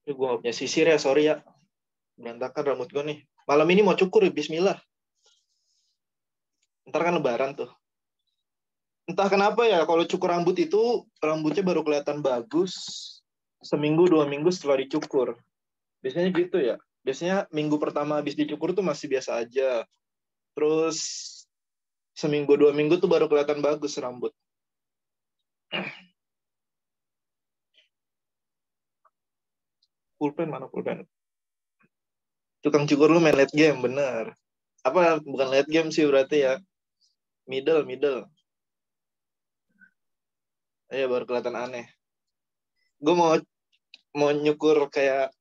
Gue gak punya sisir ya, sorry ya. Berantakan rambut gue nih. Malam ini mau cukur, bismillah. Ntar kan lebaran tuh. Entah kenapa ya, kalau cukur rambut itu, rambutnya baru kelihatan bagus seminggu, 2 minggu setelah dicukur. Biasanya gitu ya. Biasanya minggu pertama habis dicukur tuh masih biasa aja. Terus seminggu, 2 minggu tuh baru kelihatan bagus rambut. Pulpen mana pulpen? Tukang cukur lu main late game, bener. Apa, bukan late game sih berarti ya. Middle. Iya, baru kelihatan aneh. Gue mau nyukur kayak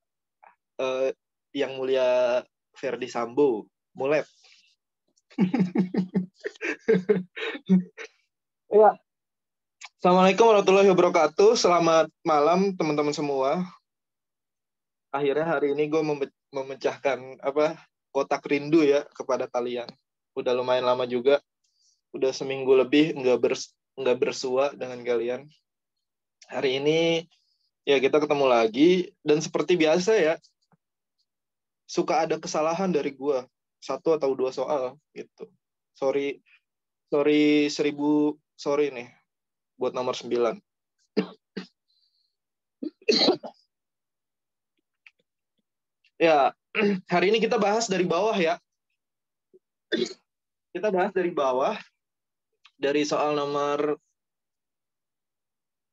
eh, yang mulia Ferdi Sambo, mulet. Ya. Assalamualaikum warahmatullahi wabarakatuh. Selamat malam teman-teman semua. Akhirnya hari ini gue memecahkan kotak rindu ya kepada kalian. Udah lumayan lama juga. Udah seminggu lebih nggak bersua dengan kalian. Hari ini ya kita ketemu lagi dan seperti biasa ya, suka ada kesalahan dari gue, 1 atau 2 soal gitu. Sorry 1000 sorry nih buat nomor 9. Ya, hari ini kita bahas dari bawah ya. Kita bahas dari bawah, dari soal nomor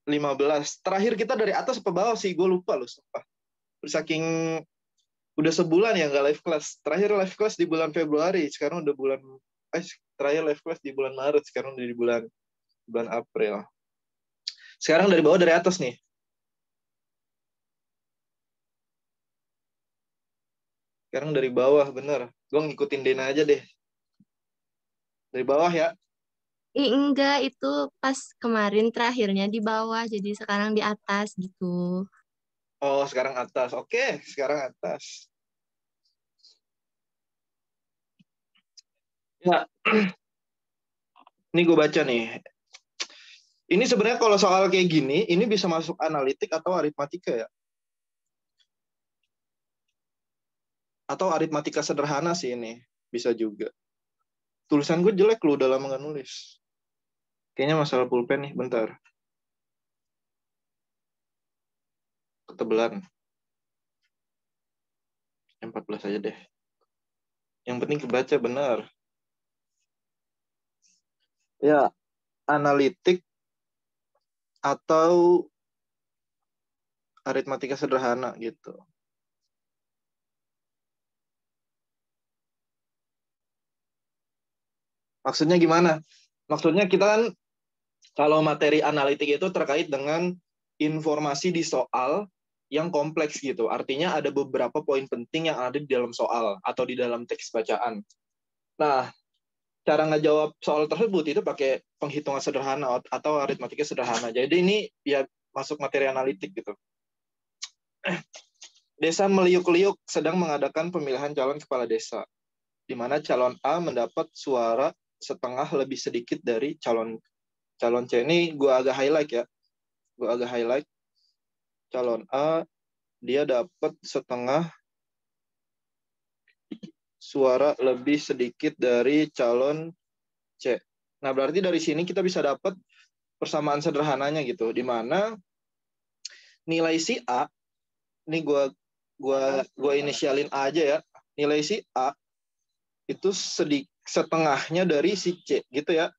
15. Terakhir kita dari atas apa bawah sih? Gue lupa loh, sumpah. Saking udah sebulan ya nggak live class. Terakhir live class di bulan Februari, sekarang udah terakhir live class di bulan Maret, sekarang udah di bulan April. Sekarang dari bawah dari atas nih. Sekarang dari bawah, bener. Gue ngikutin Dena aja deh. Dari bawah ya. Enggak, itu pas kemarin terakhirnya di bawah, jadi sekarang di atas gitu. Oh, sekarang atas. Oke, sekarang atas. Ya, ini gue baca nih. Ini sebenarnya kalau soal kayak gini, ini bisa masuk analitik atau aritmatika ya. Atau aritmatika sederhana sih ini. Bisa juga. Tulisan gue jelek lu dalam nggak nulis. Kayaknya masalah pulpen nih, bentar. Ketebelan. Yang 14 aja deh. Yang penting kebaca benar. Ya, analitik atau aritmatika sederhana gitu. Maksudnya gimana? Maksudnya kita kan kalau materi analitik itu terkait dengan informasi di soal yang kompleks gitu. Artinya ada beberapa poin penting yang ada di dalam soal atau di dalam teks bacaan. Nah, cara ngejawab soal tersebut itu pakai penghitungan sederhana atau aritmatika sederhana. Jadi ini ya masuk materi analitik gitu. Desa Meliuk-Liuk sedang mengadakan pemilihan calon kepala desa, di mana calon A mendapat suara setengah lebih sedikit dari calon C. Ini gue agak highlight ya. Calon A, dia dapat setengah suara lebih sedikit dari calon C. Nah, berarti dari sini kita bisa dapat persamaan sederhananya gitu, di mana nilai si A, ini gue inisialin A aja ya, nilai si A itu setengahnya dari si C gitu ya.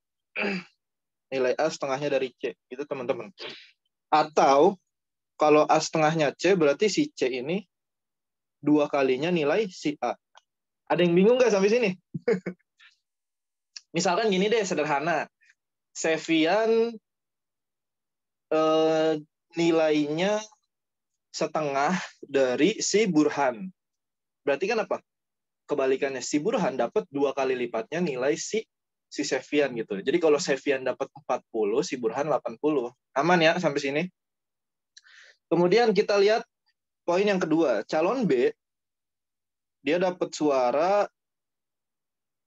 Nilai A setengahnya dari C gitu teman-teman. Atau kalau A setengahnya C berarti si C ini 2 kalinya nilai si A. Ada yang bingung nggak sampai sini? Misalkan gini deh, sederhana. Sevian nilainya setengah dari si Burhan. Berarti kan apa? Kebalikannya, si Burhan dapat 2 kali lipatnya nilai si Sevian gitu. Jadi kalau Sevian dapat 40, si Burhan 80. Aman ya sampai sini? Kemudian kita lihat poin yang kedua. Calon B, dia dapat suara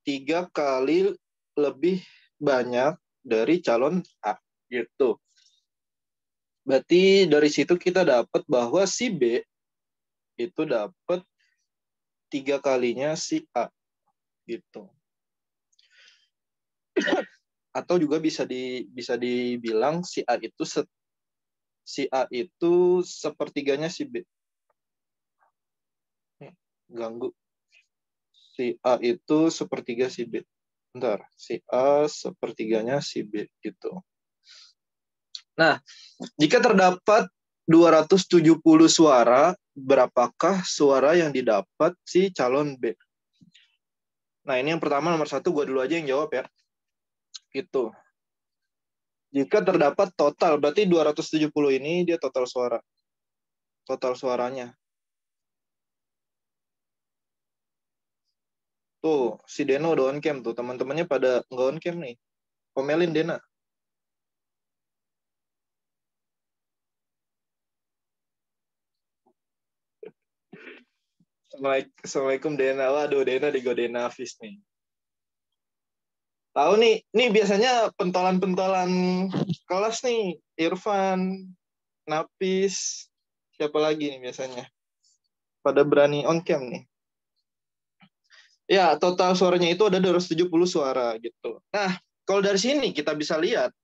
3 kali lebih banyak dari calon A gitu. Berarti dari situ kita dapat bahwa si B itu dapat 3 kalinya si A gitu. Atau juga bisa dibilang si A itu sepertiganya si B. Ganggu. Si A itu sepertiga si B. Bentar, si A sepertiganya si B gitu. Nah, jika terdapat 270 suara, berapakah suara yang didapat si calon B? Nah, ini yang pertama nomor 1, gue dulu aja yang jawab ya. Gitu. Jika terdapat total, berarti 270 ini dia total suara. Total suaranya. Tuh, si Deno udah on cam tuh. Teman-temannya pada nggak on cam nih. Komelin Dena. Assalamualaikum Dena. Waduh, Dena digodain Nafis nih. Tahu nih biasanya pentolan-pentolan kelas nih. Irfan, Nafis, siapa lagi nih biasanya? Pada berani on cam nih. Ya, total suaranya itu ada 270 suara gitu. Nah, kalau dari sini kita bisa lihat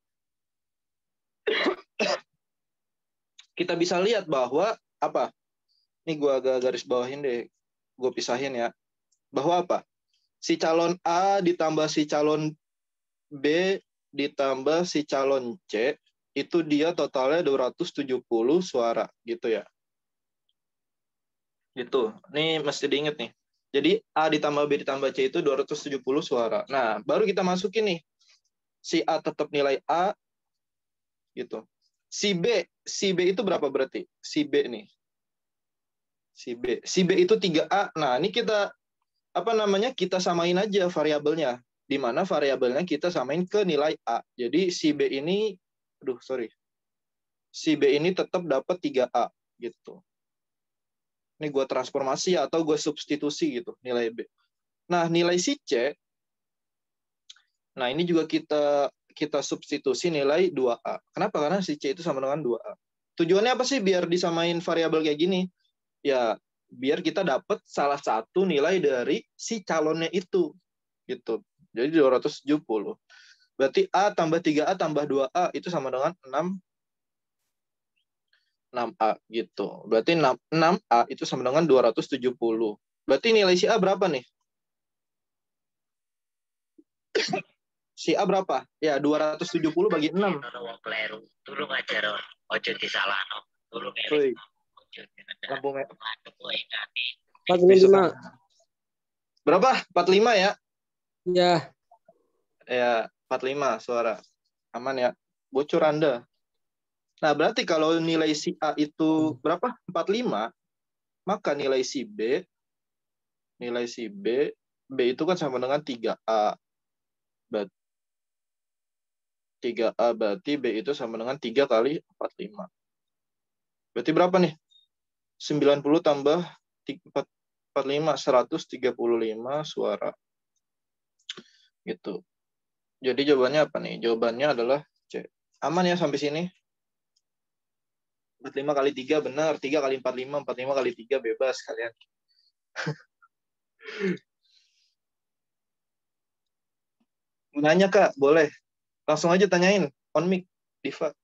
bahwa apa? Ini gue agak garis bawahin deh. Gue pisahin ya. Bahwa apa? Si calon A ditambah si calon B ditambah si calon C itu dia totalnya 270 suara gitu ya. Gitu. Ini mesti diingat nih. Jadi A ditambah B ditambah C itu 270 suara. Nah, baru kita masukin nih. Si A tetap nilai A gitu. Si B itu berapa berarti? Si B nih. Si B itu 3A. Nah, ini kita kita samain aja variabelnya. Di mana variabelnya kita samain ke nilai A. Jadi si B ini si B ini tetap dapat 3A gitu. Ini gue transformasi atau gue substitusi gitu nilai B. Nah, nilai si C, nah ini juga kita substitusi nilai 2A. Kenapa? Karena si C itu sama dengan 2A. Tujuannya apa sih biar disamain variabel kayak gini? Ya, biar kita dapat salah satu nilai dari si calonnya itu. Gitu. Jadi 270. Berarti A tambah 3A tambah 2A itu sama dengan 6A gitu. Berarti 6A itu sama dengan 270. Berarti nilai si A berapa nih? Si A berapa? Ya, 270 bagi 6. Dulu ngajar ojo di salano. Dulu ngelih. Lampu merah. 45. Berapa? 45 ya? Ya. Ya, 45 suara. Aman ya? Bocor Anda. Nah, berarti kalau nilai si A itu berapa? 45, maka nilai si B itu kan sama dengan 3A. 3A berarti B itu sama dengan 3 kali 45. Berarti berapa nih? 90 tambah 45, 135 suara. Gitu. Jadi jawabannya apa nih? Jawabannya adalah C. Aman ya sampai sini? 45 kali 3 benar, 3 kali 45, 45 kali 3 bebas kalian. Nanya Kak, boleh. Langsung aja tanyain, on mic, Diva.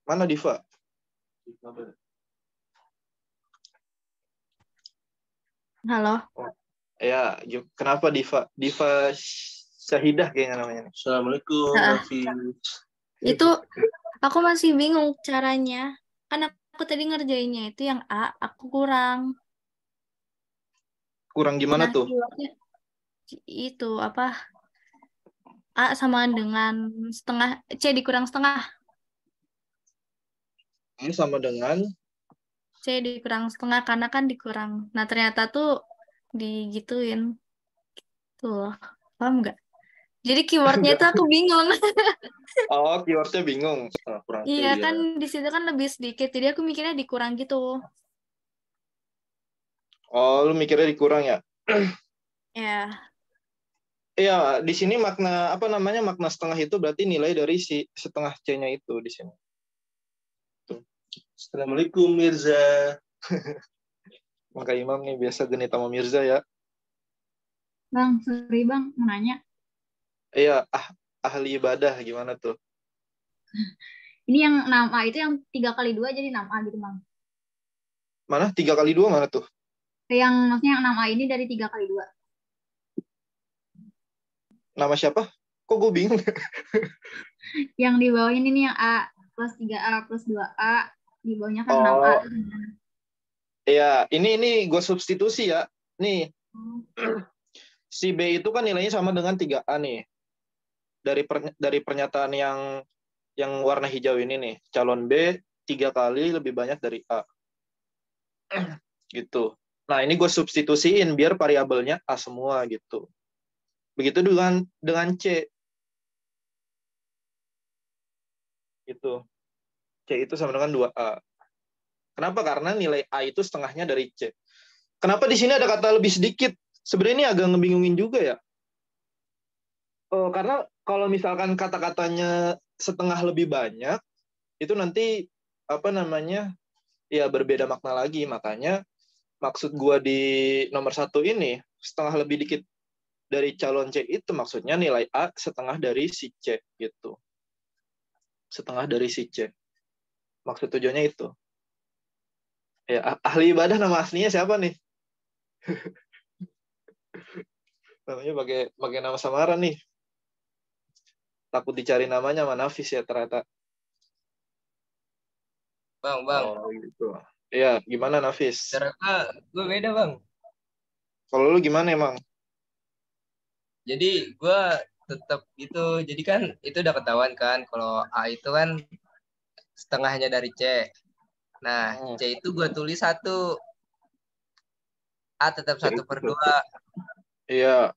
Mana Diva? Halo. Ya, kenapa Diva? Diva Syahidah kayaknya namanya. Assalamualaikum, Itu aku masih bingung caranya. Kan aku tadi ngerjainnya itu yang A, aku kurang. Kurang gimana tuh? Itu apa? A sama dengan setengah, C dikurang setengah. A sama dengan C dikurang setengah karena kan dikurang. Nah, ternyata tuh digituin. Tuh, paham nggak? Jadi keywordnya itu aku bingung. Oh, keywordnya bingung. Kurang Iya clear. kan di situ kan lebih sedikit, jadi aku mikirnya dikurang gitu. Oh, lu mikirnya dikurang ya? Ya. Iya, di sini makna makna setengah itu berarti nilai dari si setengah C-nya itu di sini. Assalamualaikum Mirza. Maka Imam nih biasa genit sama Mirza ya. Bang, sorry Bang, mau nanya. Iya, ahli ibadah gimana tuh? Ini yang 6A itu yang 3x2 jadi 6A gitu Bang. Mana 3x2 mana tuh? Yang maksudnya yang 6A ini dari 3x2. Nama siapa? Kok gue bingung? Yang di bawah ini yang A plus 3A plus 2A. Di bawahnya kan 6A. Oh, iya. Ini gue substitusi ya. Nih, si B itu kan nilainya sama dengan 3A nih. Dari pernyataan yang warna hijau ini nih. Calon B 3 kali lebih banyak dari A. Gitu. Nah, ini gue substitusiin biar variabelnya A semua gitu. Begitu dengan C. Gitu. C itu sama dengan 2A. Kenapa? Karena nilai A itu setengahnya dari C. Kenapa di sini ada kata lebih sedikit? Sebenarnya ini agak ngebingungin juga ya. Karena kalau misalkan kata-katanya setengah lebih banyak, itu nanti apa namanya ya berbeda makna lagi. Makanya maksud gua di nomor 1 ini setengah lebih dikit dari calon C itu maksudnya nilai A setengah dari si C gitu. Setengah dari si C. Maksud tujuannya itu. Ya, ahli ibadah nama aslinya siapa nih? Namanya pakai nama samaran nih. Takut dicari namanya sama Nafis ya ternyata. Bang. Oh gitu. Iya, gimana Nafis? Ternyata gue beda, Bang. Kalau lu gimana emang? Jadi gue tetap itu. Jadi kan itu udah ketahuan kan kalau A itu kan setengahnya dari C. Nah, C itu gue tulis 1. A tetap 1/2. Iya.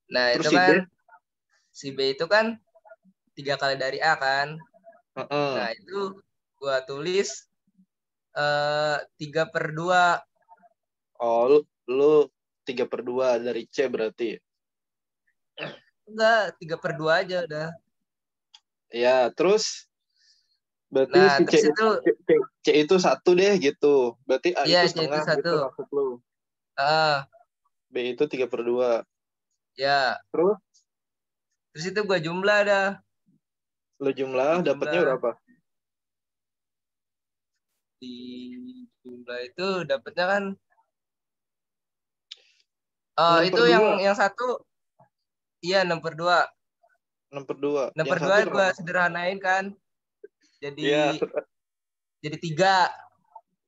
Nah, Terus itu si B? kan si B itu kan 3 kali dari A kan. Nah, itu gue tulis 3/2. Oh, lu 3/2 dari C berarti. Enggak, 3/2 aja udah. Ya, terus berarti Nah, si terus itu C itu 1 deh gitu. Berarti A iya, itu C itu setengah 1. gitu maksud lu. Ah, B itu 3/2. ya. Terus itu gue jumlah dah. Lu jumlah dapatnya berapa? Di jumlah itu dapatnya kan itu 6/2. yang 1 iya 6/2. 6/2. Yang 6/2 1 gue kenapa? sederhanain kan. Iya, Jadi 3.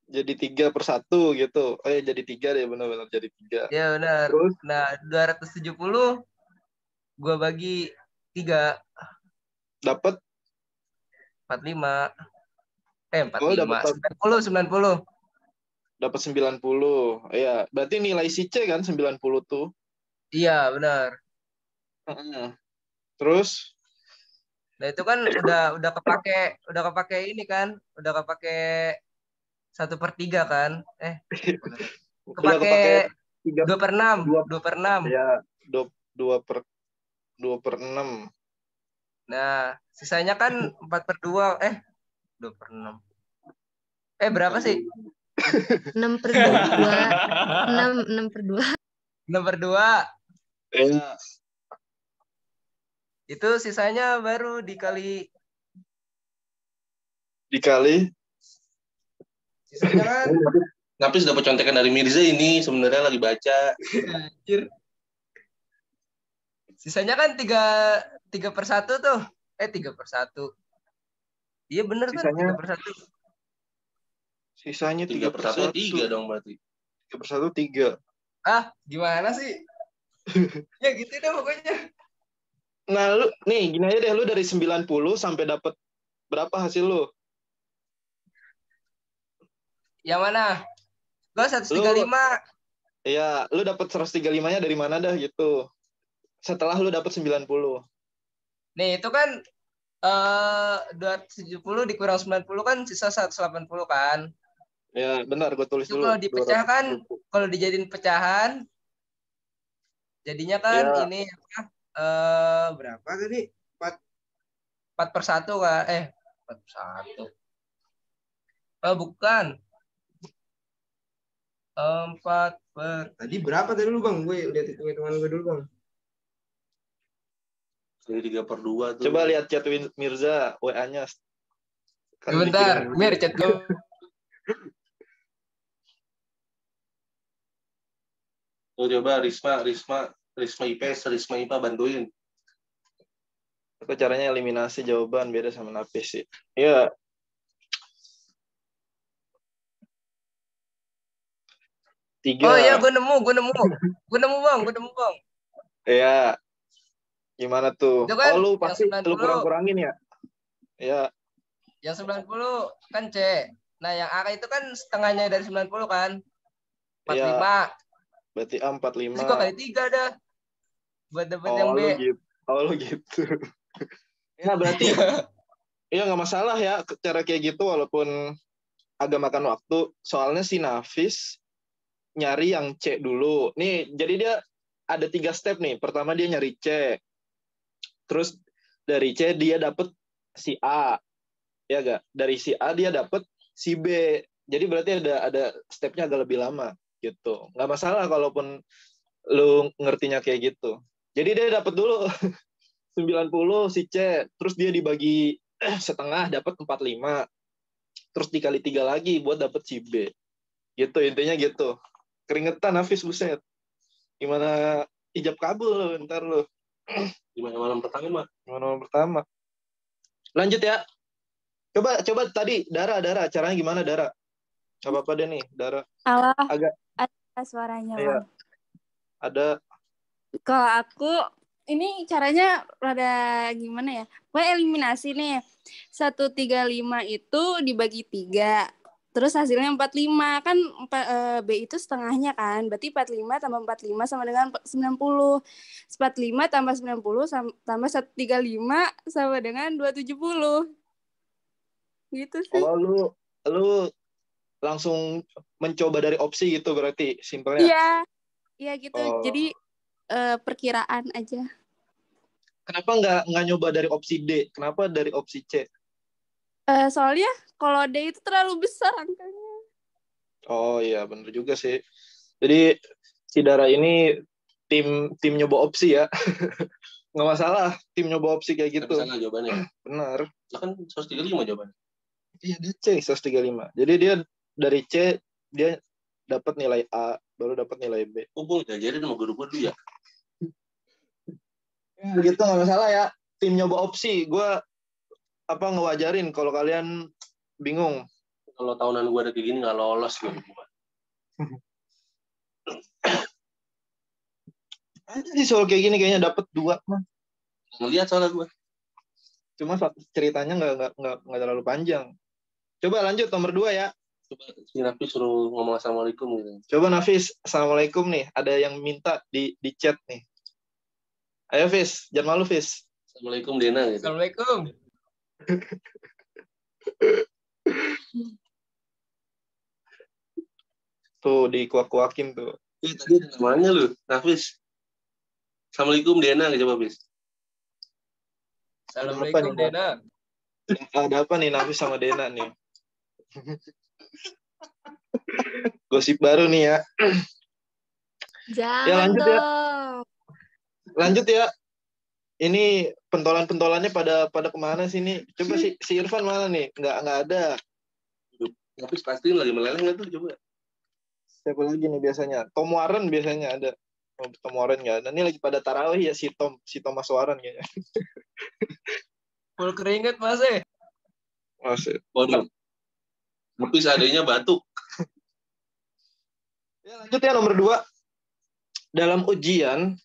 jadi 3/1 gitu. Jadi 3 deh, benar-benar jadi 3. Ya benar. Terus? Nah, 270 gue bagi 3. Dapat 45. 45. dapat 90. dapat 90. Iya, berarti nilai si C kan 90 tuh. Iya, benar. Terus? Nah, itu kan udah kepake ini kan. Udah kepake 1/3 kan. Udah kepake 2/6. 2/6. Ya, 2/6. Nah, sisanya kan 4/2. 2/6. Berapa sih? 6/2. 6/2. 6/2. Iya. Itu sisanya baru dikali. Sisanya kan. Napis dapat contekan dari Mirza ini sebenarnya lagi baca. Anjir. Sisanya kan 3/1 tuh. 3/1. Iya bener kan 3/1. Sisanya 3/1 3 dong berarti. 3/1 3. Gimana sih? Ya gitu deh pokoknya. Nah, lu nih gini aja deh, lu dari 90 sampai dapat berapa hasil lu? Yang mana? Gua 135. Iya, lu dapat 135-nya dari mana dah gitu. Setelah lu dapat 90. Nih, itu kan 270 dikurang 90 kan sisa 180 kan? Ya, benar, gue tulis Itu dulu. kalau dipecahkan, kalau dijadiin pecahan, jadinya kan ya. ini berapa tadi? 4/1 kan? 4/1. Oh, bukan. 4 per... Tadi berapa tadi lu Bang? Gue lihat hitung-hitungan gue dulu Bang. Jadi 3/2 tuh. Coba lihat chat Mirza WA-nya. Kan Bentar, dikirim. Mir chat gue. Tuh coba Risma IPS, Risma IPA bantuin. Itu caranya eliminasi jawaban beda sama Nafis sih. Iya. Oh iya, 3. gue nemu Bang. Iya. Gimana tuh? Itu kan Lu yang pasti 90. lu kurang-kurangin ya? Iya. Yang 90 kan C. Nah, yang A itu kan setengahnya dari 90 kan? 45. Iya. Berarti A Terus gue 45. kali 3 dah. Buat dapet yang B. Lu gitu. Ya berarti ya nggak masalah ya cara kayak gitu walaupun agak makan waktu. Soalnya si Nafis nyari yang C dulu. Nih, jadi dia ada 3 step nih. Pertama dia nyari C. Terus dari C dia dapet si A. Ya gak? Dari si A dia dapet si B. Jadi berarti ada stepnya agak lebih lama gitu. Nggak masalah kalaupun lu ngertinya kayak gitu. Jadi dia dapet dulu 90 si C. Terus dia dibagi setengah dapat 45. Terus dikali 3 lagi buat dapet si B. Gitu intinya gitu. Keringetan Hafiz buset. Gimana ijab kabul lu ntar lu. Gimana malam pertama? Gimana malam pertama. Lanjut ya. Coba tadi Dara caranya gimana Dara? Gak apa-apa deh nih Dara. Alah, Agak ada suaranya iya. Bang. Ada Kalau aku ini caranya rada gimana ya? Gue eliminasi nih. 135 itu dibagi 3. Terus hasilnya 45 kan B itu setengahnya kan. Berarti 45 tambah 45 sama dengan 90. 45 tambah 90 tambah 135 sama dengan 270. Gitu sih. oh lu langsung mencoba dari opsi gitu berarti simpelnya. Iya. Iya gitu. Oh. Jadi perkiraan aja. Kenapa nggak nyoba dari opsi D? Kenapa dari opsi C? Soalnya kalau D itu terlalu besar angkanya. Oh iya bener juga sih. Jadi si Dara ini tim nyoba opsi ya. Nggak masalah tim nyoba opsi kayak gitu. Tapi salah jawabannya. Benar. Lah kan 135 jawabannya. Iya dia C 135. Jadi dia dari C dia dapat nilai A baru dapat nilai B. Oh, gue ngajarin sama guru gue dulu ya. Ya, gitu nggak masalah ya. Tim nyoba opsi gue ngewajarin kalau kalian bingung. Kalau tahunan gue ada kayak gini nggak lolos gue. Ada sih soal kayak gini kayaknya dapat 2 mah. Ngelihat soalnya gue. Cuma ceritanya nggak terlalu panjang. Coba lanjut nomor 2 ya. Coba si Nafis suruh ngomong assalamualaikum gitu. Coba Nafis, assalamualaikum nih. Ada yang minta di chat nih. Ayo Fis, jangan malu Fis. Assalamualaikum Dena gitu. Assalamualaikum. Tuh dikuak-kuakin tuh. Tadi ada namanya lu, Nafis. Assalamualaikum Dena coba Fis. Assalamualaikum Dena. Ada apa nih Nafis sama Dena nih? Gosip baru nih ya. Jangan Ya, lanjut ya. dong. Lanjut ya. Ini pentolan-pentolannya pada kemana sih nih? Coba si Irfan mana nih? Nggak ada. Nafis pasti lagi meleleh nggak tuh coba. Siapa lagi nih biasanya? Tom Warren biasanya ada. Oh, Tom Warren nggak ada. Ini lagi pada tarawih ya si Thomas Warren kayaknya. Full keringet masih. Masih. Waduh. Nafis adanya batuk. Ya, lanjut ya nomor 2. Dalam ujian,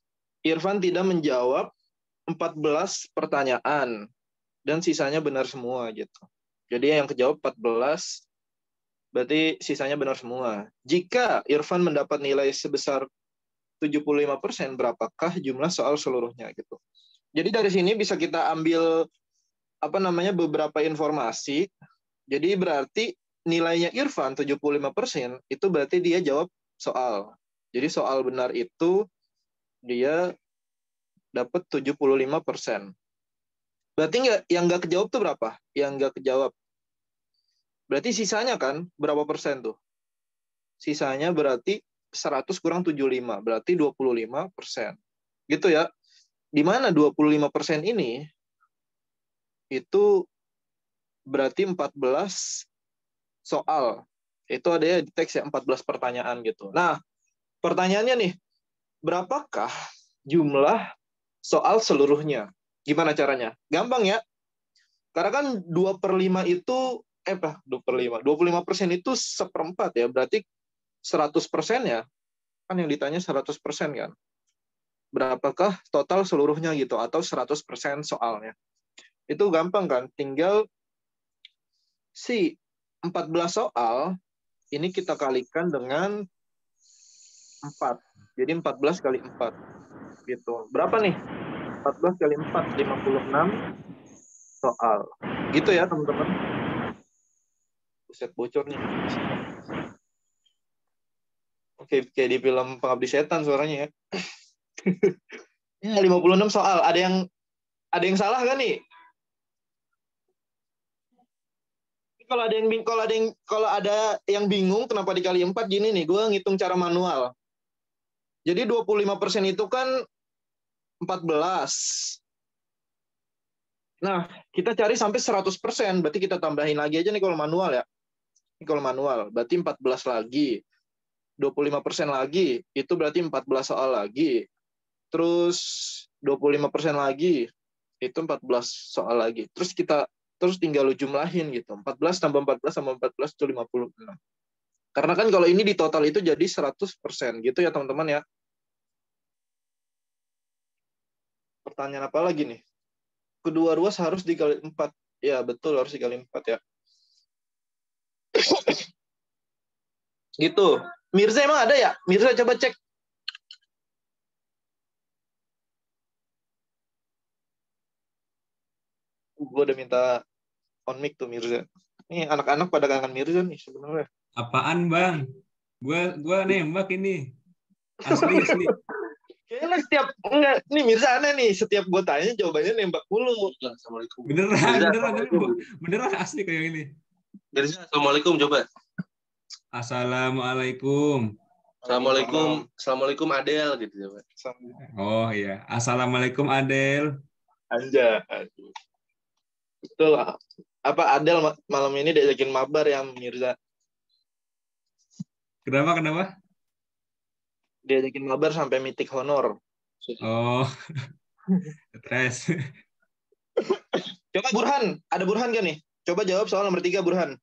Irfan tidak menjawab 14 pertanyaan dan sisanya benar semua gitu. Jadi yang kejawab 14 berarti sisanya benar semua. Jika Irfan mendapat nilai sebesar 75%, berapakah jumlah soal seluruhnya gitu. Jadi dari sini bisa kita ambil beberapa informasi. Jadi berarti nilainya Irfan 75% itu berarti dia jawab soal. Jadi soal benar itu dia dapat 75%. Berarti yang nggak kejawab tuh berapa? Yang nggak kejawab. Berarti sisanya kan berapa persen tuh? Sisanya berarti 100 kurang 75, berarti 25%. Gitu ya. Di mana 25% ini itu berarti 14 soal. Itu ada ya di teks ya 14 pertanyaan gitu. Nah, pertanyaannya nih, berapakah jumlah soal seluruhnya? Gimana caranya? Gampang ya. Karena kan 2/5 itu 25% itu seperempat ya. Berarti 100% ya. Kan yang ditanya 100% kan. Berapakah total seluruhnya gitu atau 100% soalnya? Itu gampang kan? Tinggal si 14 soal ini kita kalikan dengan 4. Jadi 14 kali 4 gitu. Berapa nih? 14 kali 4 56 soal. Gitu ya, teman-teman. Buset, bocor nih. Oke, kayak di film Pengabdi Setan suaranya ya. Ya, 56 soal. Ada yang salah kan nih? Kalau ada yang bingung kenapa dikali 4 gini nih, gue ngitung cara manual. Jadi 25% itu kan 14. Nah, kita cari sampai 100%, berarti kita tambahin lagi aja nih kalau manual ya. Ini kalau manual, berarti 14 lagi. 25% lagi, itu berarti 14 soal lagi. Terus 25% lagi, itu 14 soal lagi. Terus tinggal lu jumlahin gitu. 14 tambah 14 tambah 14 itu 56. Karena kan kalau ini di total itu jadi 100%. Gitu ya teman-teman ya. Pertanyaan apa lagi nih? Kedua ruas harus dikali 4. Ya, betul harus dikali 4 ya. Gitu. Mirza emang ada ya? Mirza coba cek. Gue udah minta on mic tuh Mirza. Nih anak-anak pada kangen Mirza nih sebenarnya. Apaan bang? Gua nembak ini. Asli. Kayaknya enggak, nih Mirza aneh nih, setiap gue tanya jawabannya nembak mulu. Assalamualaikum. Beneran asli kayak ini. Mirza, assalamualaikum coba. Assalamualaikum. Assalamualaikum Adel gitu coba. Oh iya, assalamualaikum Adel. Anja. Betul. Apa Adel malam ini diajakin mabar ya Mirza? Kenapa? Diajakin mabar sampai mitik honor. Oh, stres. Coba Burhan, ada Burhan gak nih? Coba jawab soal nomor 3 Burhan.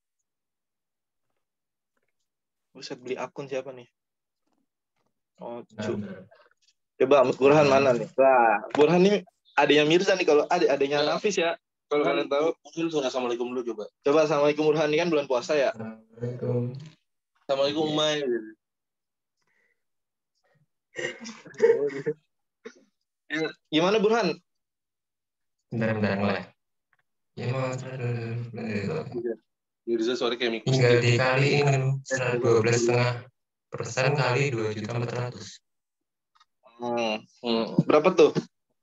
Buset, beli akun siapa nih? Oh, coba Burhan mana nih? Wah, Burhan nih adanya Mirza nih, kalau adanya Nafis ya. Kalau kalian tahu. Mungkin suruh assalamualaikum dulu coba. Coba assalamualaikum Burhan, ini kan bulan puasa ya. Assalamualaikum Umay. Gimana Burhan? Bentar. Mirza suara kayak mikus. Tinggal dikaliin 12,5% kali 2.400.000. Berapa tuh?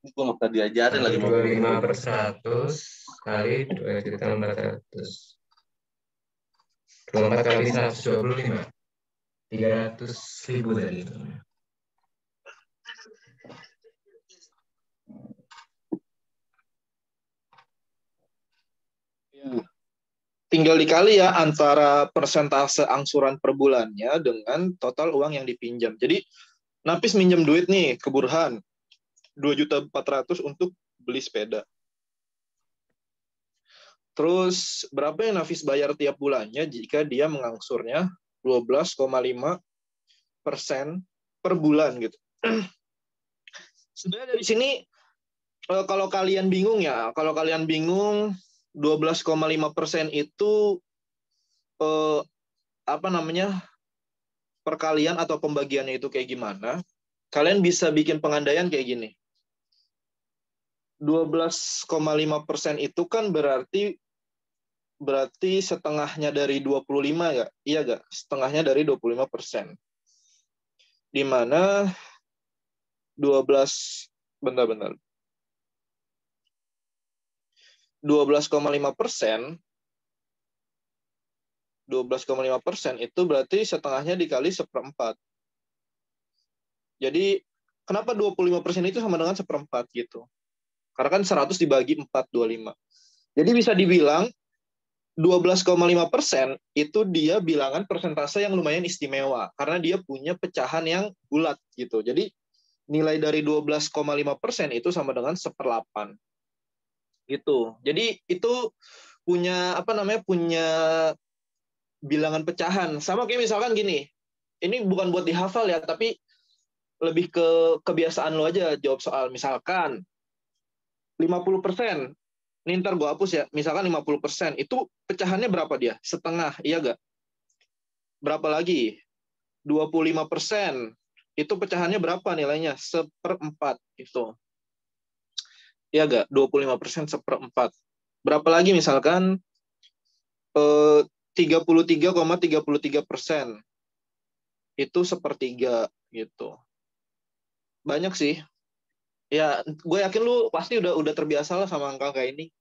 Gue mau tadi diajarin lagi. 25/100 kali 2.400.000. 24 kali 125. 300.000 tadi. Tinggal dikali ya antara persentase angsuran per bulannya dengan total uang yang dipinjam. Jadi Nafis minjem duit nih ke Burhan 2.400.000 untuk beli sepeda. Terus berapa yang Nafis bayar tiap bulannya jika dia mengangsurnya 12,5% per bulan gitu. Sebenarnya dari sini kalau kalian bingung 12,5% itu perkalian atau pembagiannya itu kayak gimana? Kalian bisa bikin pengandaian kayak gini. 12,5% itu kan berarti setengahnya dari 25 ya? Iya nggak? Setengahnya dari 25%. Di mana 12,5% 12,5% itu berarti setengahnya dikali 1/4. Jadi kenapa 25% itu sama dengan 1/4 gitu? Karena kan 100 dibagi 4, 25. Jadi bisa dibilang 12,5% itu dia bilangan persentase yang lumayan istimewa karena dia punya pecahan yang bulat gitu. Jadi nilai dari 12,5% itu sama dengan 1/8 gitu. Jadi itu punya punya bilangan pecahan. Sama kayak misalkan gini, ini bukan buat dihafal ya, tapi lebih ke kebiasaan lo aja jawab soal. Misalkan 50%, ini ntar gue hapus ya, misalkan 50%, itu pecahannya berapa dia? Setengah, iya gak? Berapa lagi? 25%, itu pecahannya berapa nilainya? 1/4, gitu. Iya gak? 25% 1/4. Berapa lagi misalkan 33,33%, itu 1/3, gitu. Banyak sih. Ya, gue yakin lu pasti udah terbiasa lah sama angka kayak ini.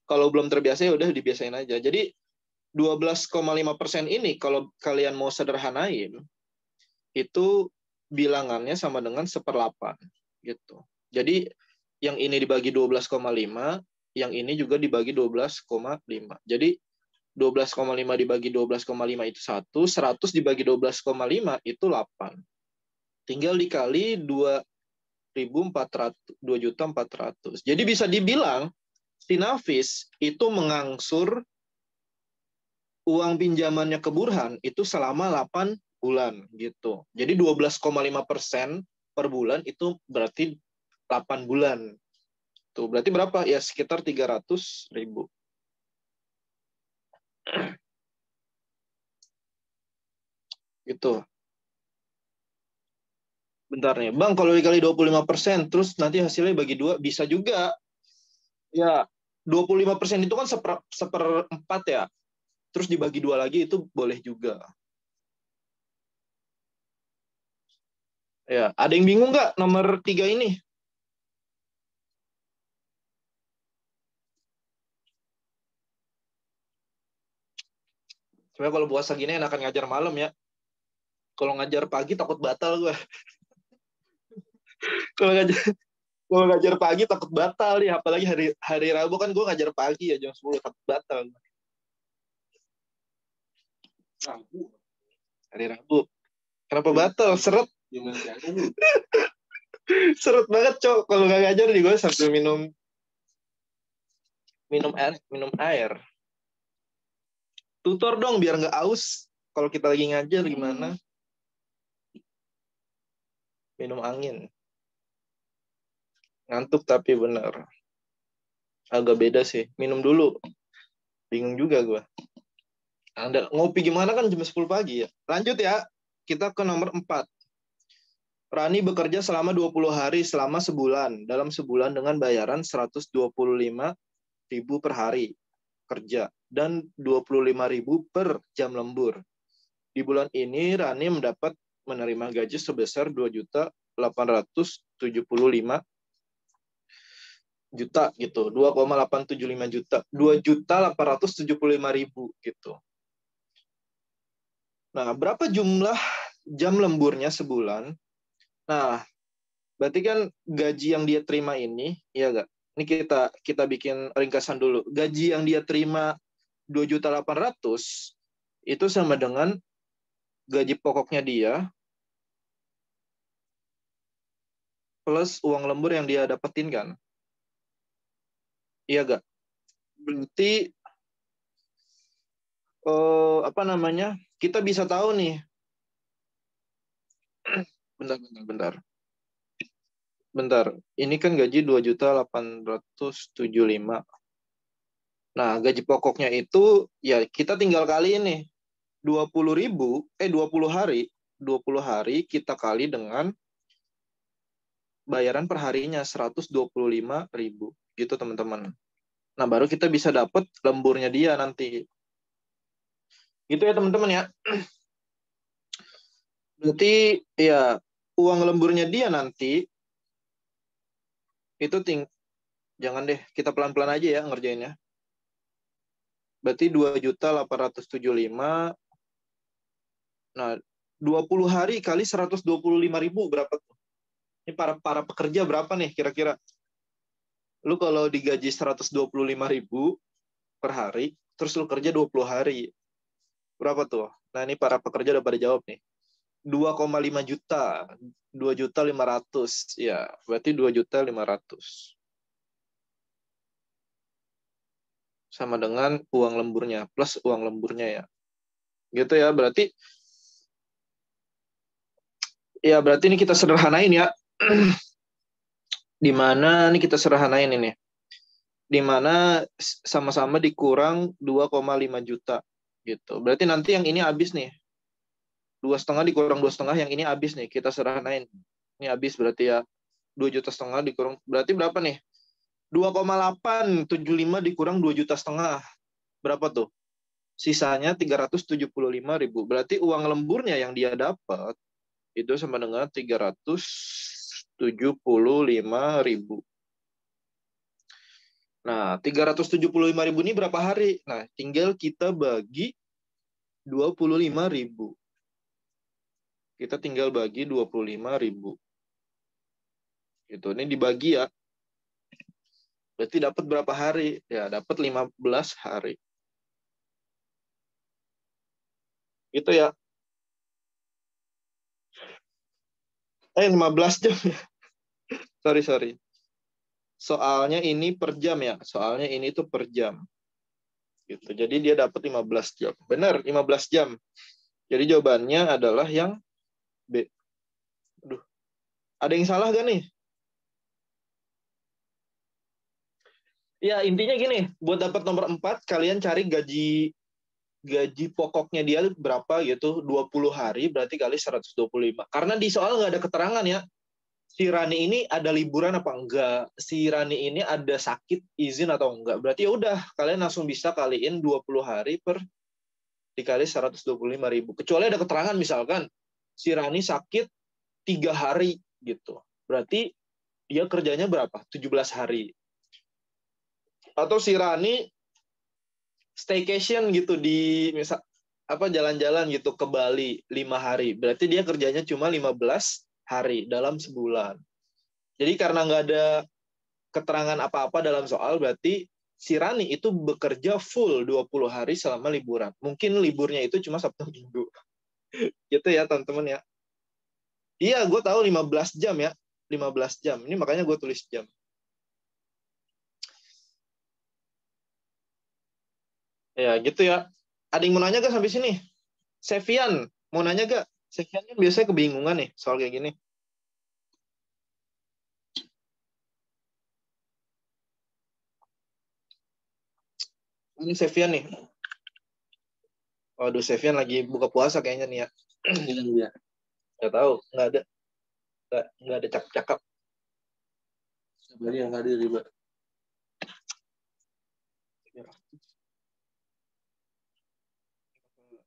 Kalau belum terbiasa ya udah dibiasain aja. Jadi 12,5% ini kalau kalian mau sederhanain, itu bilangannya sama dengan 1/8 gitu. Jadi yang ini dibagi 12,5, yang ini juga dibagi 12,5. Jadi 12,5 dibagi 12,5 itu 1, 100 dibagi 12,5 itu 8. Tinggal dikali 2.400. Jadi bisa dibilang si Nafis itu mengangsur uang pinjamannya ke Burhan itu selama 8 bulan gitu. Jadi 12,5% per bulan itu berarti 8 bulan. Tuh, berarti berapa? Ya sekitar 300.000. Gitu. Bentar nih. Bang, kalau dikali 25%, terus nanti hasilnya bagi 2, bisa juga. Ya, 25% itu kan 1/4 ya. Terus dibagi 2 lagi itu boleh juga. Ya, ada yang bingung nggak nomor 3 ini? Sebenarnya kalau puasa gini enakan ngajar malam ya. Kalau ngajar pagi takut batal gue. Kalau ngajar pagi takut batal nih, apalagi hari Rabu kan gue ngajar pagi ya jam 10 takut batal. Hari Rabu. Kenapa batal? Seret. Seret banget, Cok. Kalau nggak ngajar nih gue sambil minum air. Tutor dong biar nggak aus. Kalau kita lagi ngajar gimana? Minum angin. Ngantuk tapi bener. Agak beda sih. Minum dulu. Bingung juga gue. Anda ngopi gimana kan jam 10 pagi ya. Lanjut ya. Kita ke nomor 4. Rani bekerja selama 20 hari selama sebulan. Dalam sebulan dengan bayaran 125.000 per hari kerja. Dan 25.000 per jam lembur. Di bulan ini Rani mendapat menerima gaji sebesar 2.875.000 gitu. 2,875 juta. 2.875.000 gitu. Nah, berapa jumlah jam lemburnya sebulan? Nah, berarti kan gaji yang dia terima ini, ya enggak? Ini kita bikin ringkasan dulu. Gaji yang dia terima 2.800.000 itu sama dengan gaji pokoknya dia plus uang lembur yang dia dapetin kan? Iya enggak? Berarti kita bisa tahu nih. Bentar. Ini kan gaji 2.875.000. Nah, gaji pokoknya itu ya kita tinggal kali ini. 20 hari kita kali dengan bayaran per harinya 125.000 gitu teman-teman. Nah, baru kita bisa dapat lemburnya dia nanti. Gitu ya teman-teman ya. Berarti ya uang lemburnya dia nanti itu jangan deh, kita pelan-pelan aja ya ngerjainnya. Berarti 2.875. Nah, 20 hari kali 125.000 berapa tuh? Ini para pekerja berapa nih kira-kira? Lu kalau digaji 125.000 per hari, terus lu kerja 20 hari. Berapa tuh? Nah, ini para pekerja udah pada jawab nih. 2,5 juta. 2.500.000. Ya, berarti 2.500.000. Sama dengan uang lemburnya, plus uang lemburnya ya. Gitu ya, berarti ini kita sederhanain ya. Di mana ini kita sederhanain ini. Di mana sama-sama dikurang 2,5 juta gitu. Berarti nanti yang ini habis nih. 2,5 dikurang 2,5, yang ini habis nih. Kita sederhanain. Ini habis berarti ya 2,5 juta dikurang, berarti berapa nih? 2,875 dikurang 2,5 juta. Berapa tuh? Sisanya 375.000. Berarti uang lemburnya yang dia dapat itu sama dengan 375.000. Nah, 375.000 ini berapa hari? Nah, tinggal kita bagi 25.000. Kita tinggal bagi 25.000. Gitu. Ini dibagi ya. Berarti dapat berapa hari? Ya, dapat 15 hari. Gitu ya. 15 jam ya. Sorry. Soalnya ini per jam ya. Soalnya ini tuh per jam. Gitu. Jadi dia dapat 15 jam. Benar, 15 jam. Jadi jawabannya adalah yang B. Aduh. Ada yang salah gak nih? Ya, intinya gini. Buat dapat nomor 4, kalian cari gaji pokoknya dia berapa gitu. 20 hari berarti kali 125. Karena di soal nggak ada keterangan ya. Si Rani ini ada liburan apa enggak, si Rani ini ada sakit izin atau enggak. Berarti ya udah, kalian langsung bisa kaliin 20 hari per dikali 125.000. Kecuali ada keterangan misalkan si Rani sakit 3 hari gitu. Berarti dia kerjanya berapa? 17 hari. Atau si Rani staycation gitu di misal jalan-jalan gitu ke Bali 5 hari. Berarti dia kerjanya cuma 15 hari dalam sebulan. Jadi karena nggak ada keterangan apa-apa dalam soal, berarti si Rani itu bekerja full 20 hari selama liburan. Mungkin liburnya itu cuma Sabtu Minggu. Gitu ya teman-teman ya. Iya, gue tahu 15 jam ya. 15 jam. Ini makanya gue tulis jam. Ya gitu ya. Ada yang mau nanya gak sampai sini? Sevian, mau nanya gak? Sevian kan biasanya kebingungan nih soal kayak gini. Ini Sevian nih. Waduh, Sevian lagi buka puasa kayaknya nih ya. Iya. Gak tahu, nggak ada. Nggak ada cakap-cakap. Siapa yang hadir juga?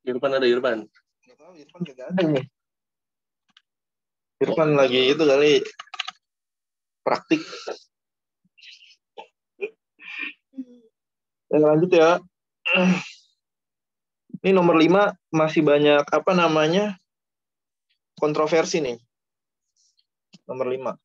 Irfan ada Irfan? Nggak tahu, Irfan kagak ada nih. Irfan lagi itu kali praktik. Lanjut ya. Ini nomor 5 masih banyak kontroversi nih. Nomor 5.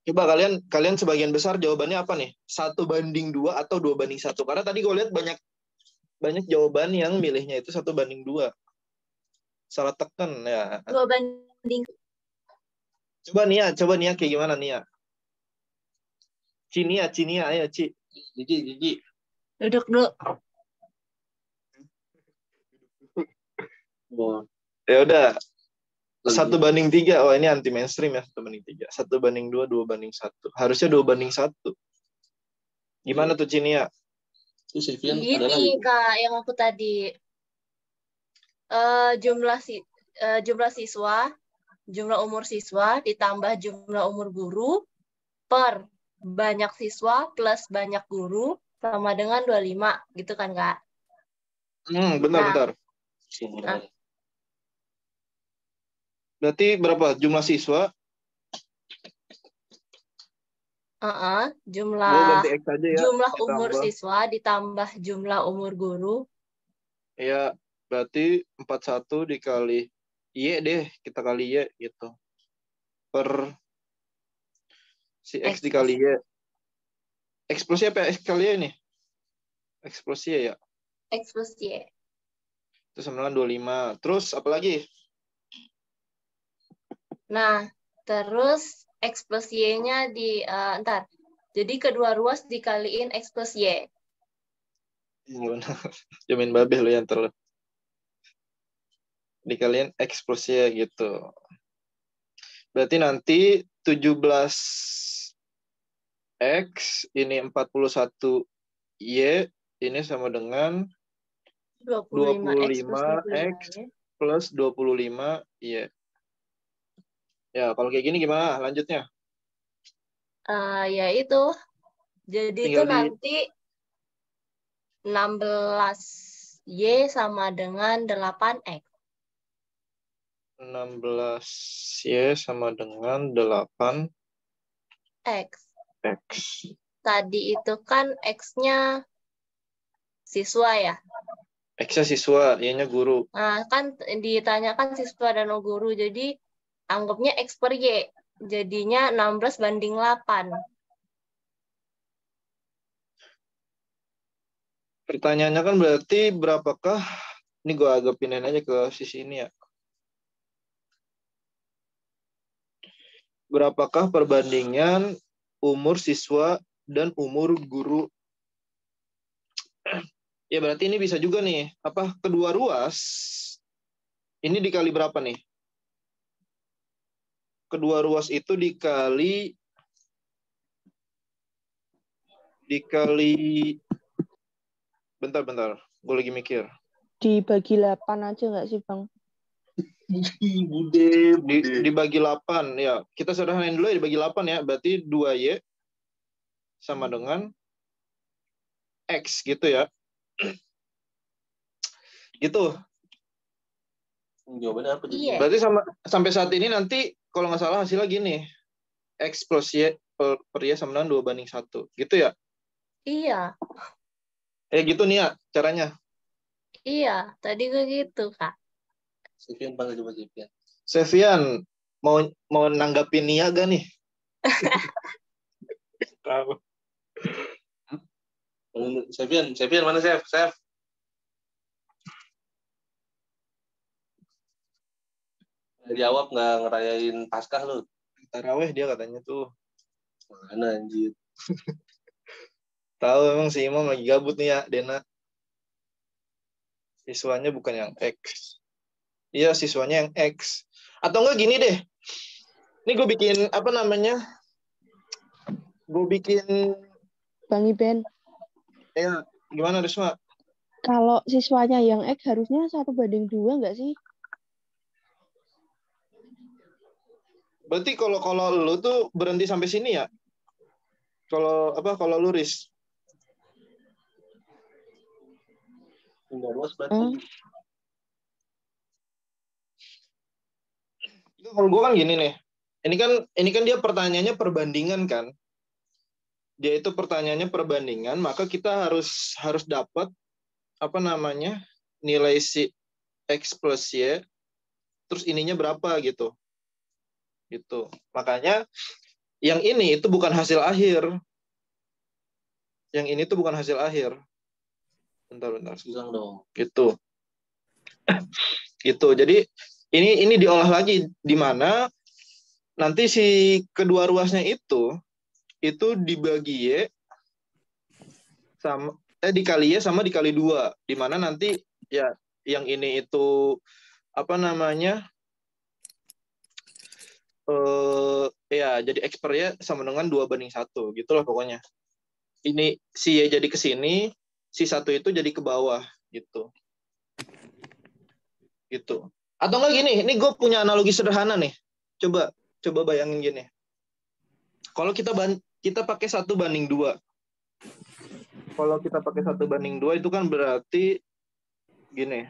Coba kalian sebagian besar jawabannya apa nih? 1:2 atau 2:1? Karena tadi gue lihat banyak jawaban yang milihnya itu 1:2. Salah tekan ya. 2:. Coba Nia kayak gimana Nia? Cinia, ayo Ci. Gigi. Duduk dulu. Oh. Ya udah. 1:3. Oh, ini anti mainstream ya, 1:3. 1:2, 2:1. Harusnya 2:1. Gimana tuh Cinia? Gini Kak, yang aku tadi jumlah siswa, jumlah umur siswa ditambah jumlah umur guru per banyak siswa plus banyak guru sama dengan 25 gitu kan Kak? Benar. Nah. Berarti berapa jumlah siswa? Heeh, Gue jumlah ganti X aja ya. jumlah umur Ditambah. siswa ditambah jumlah umur guru. Ya, berarti 41 dikali Y deh. Kita kali Y gitu. Per si X X dikali Y. X plus Y apa X kali Y ini? X plus Y ya. X plus Y. Itu sama dengan 25. Terus apa lagi? Nah, terus X plus Y-nya ntar. Jadi kedua ruas dikaliin X plus Y. Iya benar. Jamin babeh lo yang terlalu. Dikaliin X plus Y gitu. Berarti nanti 17 X ini 41 Y ini sama dengan 25X plus 25X 25Y. plus 25 Y. Ya, kalau kayak gini gimana lanjutnya? Ya itu. Jadi itu Tinggal di nanti 16Y sama dengan 8X. 16Y sama dengan 8X. X. Tadi itu kan X-nya siswa ya. X-nya siswa, Y-nya guru. Nah, kan ditanyakan siswa dan guru. Jadi anggapnya X per Y. Jadinya 16:8. Pertanyaannya kan berarti berapakah, ini gue agak pindahin aja ke sisi ini ya. Berapakah perbandingan umur siswa dan umur guru? Ya berarti ini bisa juga nih, apa kedua ruas ini dikali berapa nih? Kedua ruas itu dikali bentar, gue lagi mikir. Dibagi 8 aja nggak sih, Bang? Dibagi 8 ya. Kita sederhanain dulu ya, dibagi 8 ya. Berarti 2Y sama dengan X gitu ya. Gitu. Jawabannya apa Iya. Berarti sampai saat ini nanti kalau nggak salah hasilnya gini. X plus Y per Y sama dengan 2:1. Gitu ya? Iya. Gitu nih ya caranya. Iya, tadi gue gitu, Kak. Sevian panggil coba Sevian. Sevian, mau nanggapin Nia gak nih? Tahu. Sevian mana Chef? Jawab nggak ngerayain Paskah lu? Taraweh dia katanya tuh. Mana anjir? Tahu emang si Imam lagi gabut nih ya, Dena. Siswanya bukan yang X. Iya, siswanya yang X. Atau enggak gini deh. Ini gue bikin apa namanya? Gue bikin Bang Iben. Ya, gimana Risma? Kalau siswanya yang X harusnya 1:2 nggak sih? Berarti kalau lu tuh berhenti sampai sini ya? Kalau lu Riz? Tinggal luas berarti. Kalau gue kan gini nih. Ini kan dia pertanyaannya perbandingan kan? Dia itu pertanyaannya perbandingan, maka kita harus dapat apa namanya? Nilai si X plus Y terus ininya berapa gitu. Gitu. Makanya yang ini itu bukan hasil akhir. Yang ini tuh bukan hasil akhir. Bentar. Susah dong. Gitu. Gitu. Jadi ini diolah lagi di mana nanti si kedua ruasnya itu dibagi Y sama dikali Y sama dikali 2, di mana nanti ya yang ini itu apa namanya? Ya jadi X per Y sama dengan 2:1 gitulah pokoknya. Ini si Y jadi ke sini, si 1 itu jadi ke bawah gitu. Gitu. Atau enggak gini, ini gue punya analogi sederhana nih. Coba bayangin gini. Kalau kita pakai 1:2. Kalau kita pakai 1:2 itu kan berarti gini.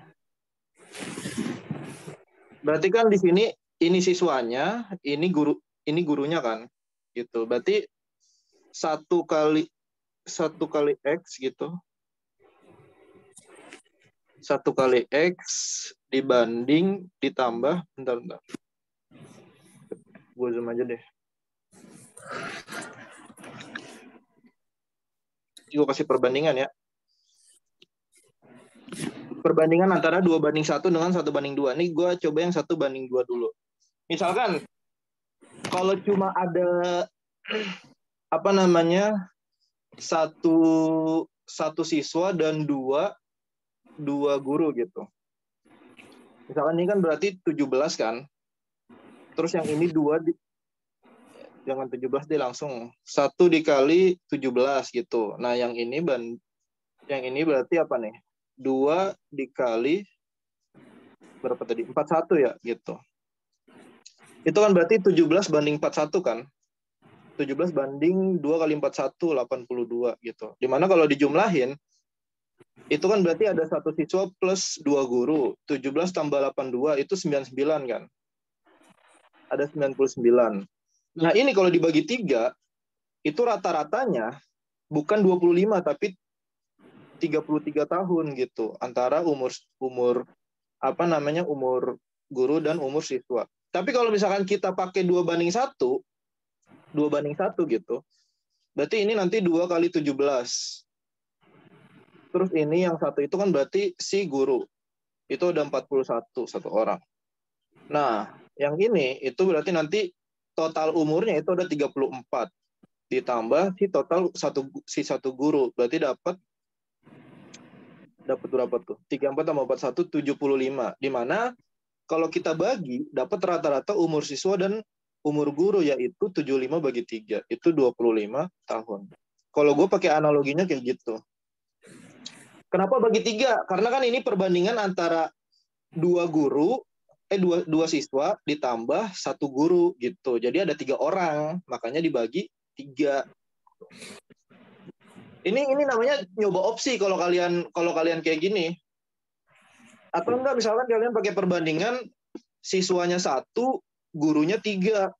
Berarti kan di sini ini siswanya, ini gurunya kan. Gitu. Berarti 1 kali X gitu. 1 kali X dibanding ditambah, bentar. Gue zoom aja deh. Gue kasih perbandingan ya. Perbandingan antara 2:1 dengan 1:2. Ini gue coba yang 1:2 dulu. Misalkan, kalau cuma ada satu siswa dan dua guru gitu. Misalkan ini kan berarti 17 kan. Terus yang ini 2 jangan 17 deh langsung. 1 dikali 17 gitu. Nah, yang ini berarti apa nih? 2 dikali berapa tadi? 41 ya gitu. Itu kan berarti 17 banding 41 kan? 17 banding 2 kali 41, 82 gitu. Dimana kalau dijumlahin, itu kan berarti ada 1 siswa plus 2 guru. 17 tambah 82 itu 99 kan? Ada 99. Nah ini kalau dibagi 3, itu rata-ratanya bukan 25 tapi 33 tahun gitu. Antara umur guru dan umur siswa. Tapi kalau misalkan kita pakai 2:1 gitu, berarti ini nanti 2 kali 17. Terus ini yang 1 itu kan berarti si guru. Itu udah 41 1 orang. Nah, yang ini itu berarti nanti total umurnya itu ada 34. Ditambah si total satu guru. Berarti dapat berapa tuh? 34 tambah 41, 75. Di mana kalau kita bagi, dapat rata-rata umur siswa dan umur guru, yaitu 75 bagi 3. Itu 25 tahun. Kalau gue pakai analoginya kayak gitu. Kenapa bagi 3? Karena kan ini perbandingan antara 2 siswa ditambah 1 guru gitu. Jadi ada 3 orang, makanya dibagi 3. Ini namanya nyoba opsi kalau kalian kayak gini. Atau enggak, misalkan kalian pakai perbandingan siswanya 1, gurunya 3.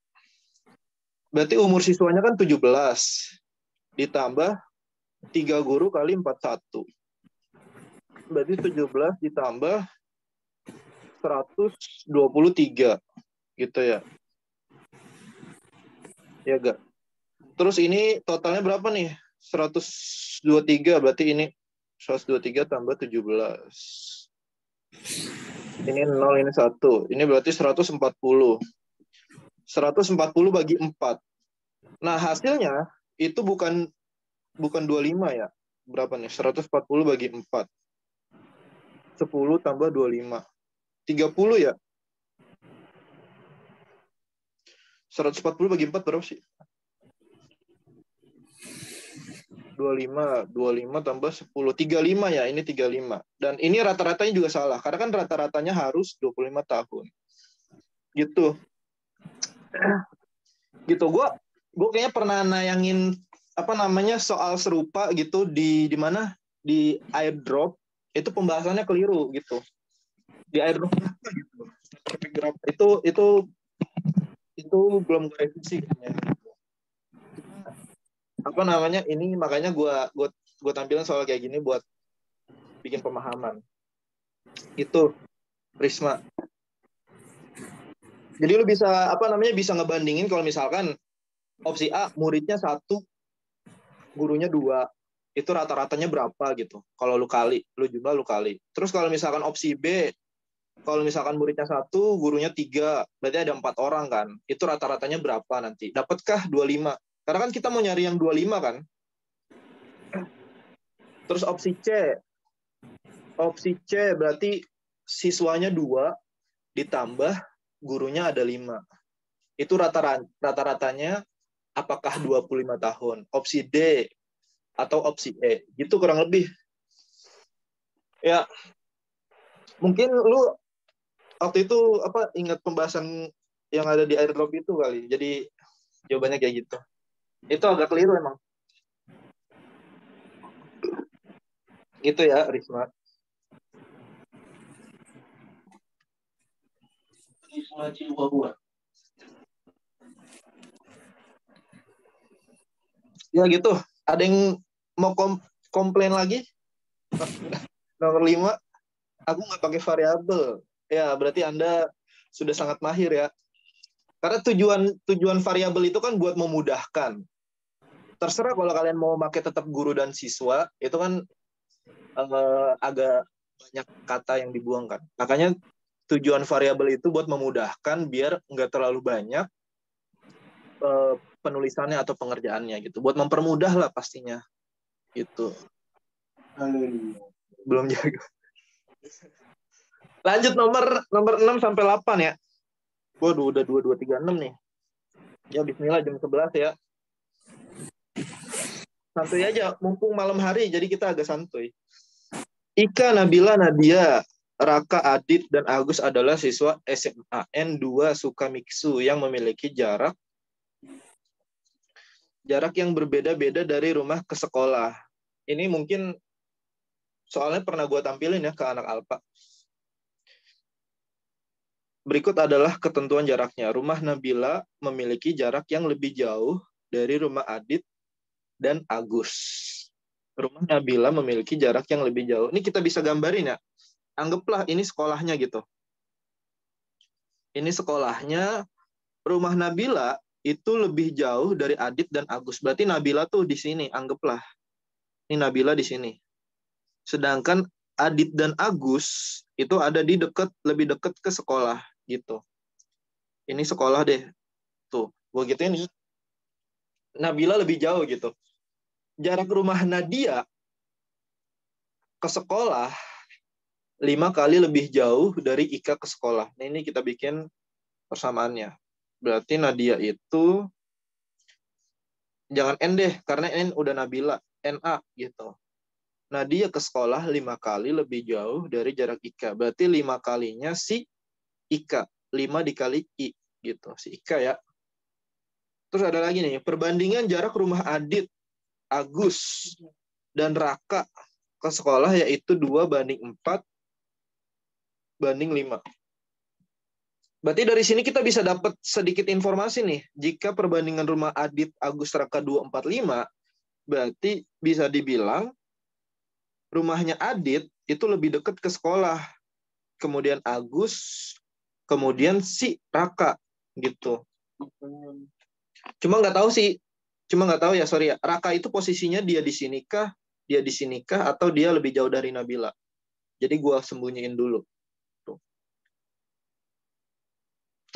Berarti umur siswanya kan 17. Ditambah 3 guru kali 41. Berarti 17 ditambah 123. Gitu ya. Ya enggak? Terus ini totalnya berapa nih? 123, berarti ini 123 tambah 17. Ini 0, ini 1. Ini berarti 140. 140 bagi 4. Nah, hasilnya itu bukan 25 ya. Berapa nih? 140 bagi 4. 10 tambah 25. 30 ya? 140 bagi 4 berapa sih? 25 tambah 10. 35 ya, ini 35. Dan ini rata-ratanya juga salah. Karena kan rata-ratanya harus 25 tahun. Gitu. Gitu. Gue kayaknya pernah nayangin soal serupa gitu di mana? Di airdrop. Itu pembahasannya keliru gitu. Di airdrop gitu. Itu belum gue revisi kayaknya. Ini makanya gue tampilin soal kayak gini buat bikin pemahaman. Itu Risma. Jadi lu bisa bisa ngebandingin kalau misalkan opsi A muridnya 1, gurunya 2. Itu rata-ratanya berapa gitu. Kalau lu jumlah lu kali. Terus kalau misalkan opsi B, kalau misalkan muridnya 1, gurunya 3, berarti ada 4 orang kan. Itu rata-ratanya berapa nanti? Dapatkah 25? Karena kan kita mau nyari yang 25 kan. Terus opsi C. Opsi C berarti siswanya 2 ditambah gurunya ada 5. Itu rata-ratanya apakah 25 tahun? Opsi D atau opsi E. Gitu kurang lebih. Ya. Mungkin lu waktu itu ingat pembahasan yang ada di airdrop itu kali. Jadi jawabannya kayak gitu. Itu agak keliru emang. Gitu ya, Risma. Ya gitu. Ada yang mau komplain lagi? Nomor 5, aku nggak pakai variabel. Ya, berarti Anda sudah sangat mahir ya. Karena tujuan variabel itu kan buat memudahkan. Terserah kalau kalian mau pakai tetap guru dan siswa, itu kan agak banyak kata yang dibuangkan. Makanya tujuan variabel itu buat memudahkan biar nggak terlalu banyak penulisannya atau pengerjaannya gitu. Buat mempermudah lah pastinya. Gitu. Belum jago. Lanjut nomor 6 sampai 8 ya. Waduh, udah 2236 nih. Ya bismillah jam 11 ya. Santuy aja, mumpung malam hari jadi kita agak santuy. Ika, Nabila, Nadia, Raka, Adit, dan Agus adalah siswa SMA N2 Sukamiksu yang memiliki jarak yang berbeda-beda dari rumah ke sekolah. Ini mungkin soalnya pernah gue tampilin ya ke anak Alpa. Berikut adalah ketentuan jaraknya. Rumah Nabila memiliki jarak yang lebih jauh dari rumah Adit dan Agus. Rumah Nabila memiliki jarak yang lebih jauh. Ini kita bisa gambarin ya. Anggaplah ini sekolahnya gitu. Ini sekolahnya. Rumah Nabila itu lebih jauh dari Adit dan Agus. Berarti Nabila tuh di sini, anggaplah. Ini Nabila di sini. Sedangkan Adit dan Agus itu ada di lebih dekat ke sekolah gitu. Ini sekolah deh. Tuh, gua gituin ya. Nabila lebih jauh gitu. Jarak rumah Nadia ke sekolah 5 kali lebih jauh dari Ika ke sekolah. Nah, ini kita bikin persamaannya. Berarti Nadia itu jangan N deh, karena N udah Nabila. NA gitu. Nadia ke sekolah 5 kali lebih jauh dari jarak Ika. Berarti 5 kalinya si Ika. 5 dikali I gitu. Si Ika ya. Terus ada lagi nih. Perbandingan jarak rumah Adit, Agus, dan Raka ke sekolah yaitu 2:4 banding 5. Berarti dari sini kita bisa dapat sedikit informasi nih. Jika perbandingan rumah Adit, Agus, Raka 2:5, berarti bisa dibilang rumahnya Adit itu lebih dekat ke sekolah. Kemudian Agus, kemudian si Raka gitu. Cuma nggak tahu ya, sorry ya. Raka itu posisinya dia di sini kah, atau dia lebih jauh dari Nabila. Jadi gua sembunyiin dulu.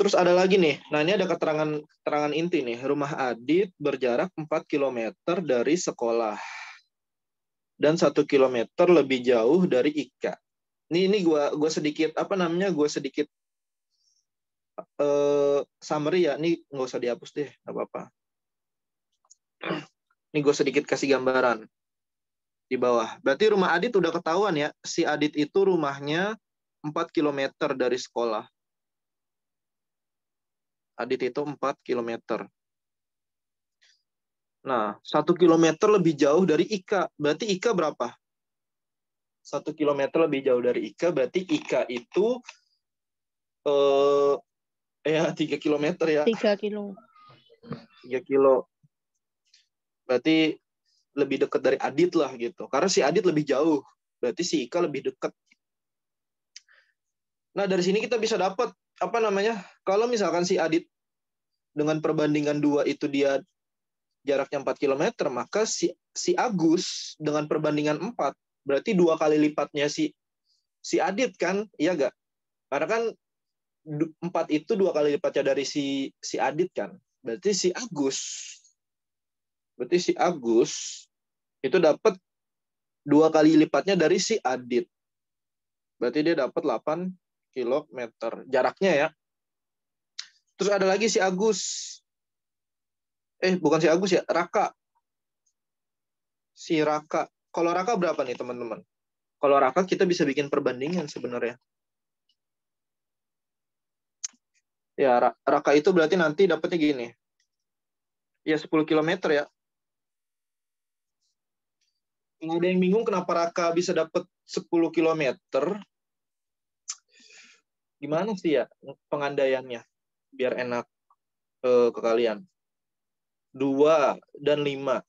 Terus ada lagi nih. Nah, ini ada keterangan inti nih. Rumah Adit berjarak 4 km dari sekolah. Dan 1 km lebih jauh dari Ika. Ini gua sedikit sedikit summary ya. Ini nggak usah dihapus deh, nggak apa-apa. Ini gue sedikit kasih gambaran di bawah. Berarti rumah Adit udah ketahuan ya. Si Adit itu rumahnya 4 km dari sekolah. Adit itu 4 km. Nah, 1 km lebih jauh dari Ika. Berarti Ika berapa? 1 km lebih jauh dari Ika, berarti Ika itu 3 km ya. 3 kilo. 3 kilo. Berarti lebih dekat dari Adit lah gitu. Karena si Adit lebih jauh. Berarti si Ika lebih dekat. Nah, dari sini kita bisa dapat kalau misalkan si Adit dengan perbandingan 2 itu dia jaraknya 4 km, maka si Agus dengan perbandingan 4 berarti 2 kali lipatnya si Adit kan? Iya gak? Karena kan 4 itu 2 kali lipatnya dari si Adit kan? Berarti si Agus itu dapat 2 kali lipatnya dari si Adit. Berarti dia dapat 8 km jaraknya ya. Terus ada lagi si Agus. Bukan si Agus ya, Raka. Si Raka. Kalau Raka berapa nih teman-teman? Kalau Raka kita bisa bikin perbandingan sebenarnya. Ya, Raka itu berarti nanti dapatnya gini. Ya 10 km ya. Kalau ada yang bingung kenapa Raka bisa dapat 10 km, gimana sih ya pengandaiannya? Biar enak ke kalian. 2 dan 5.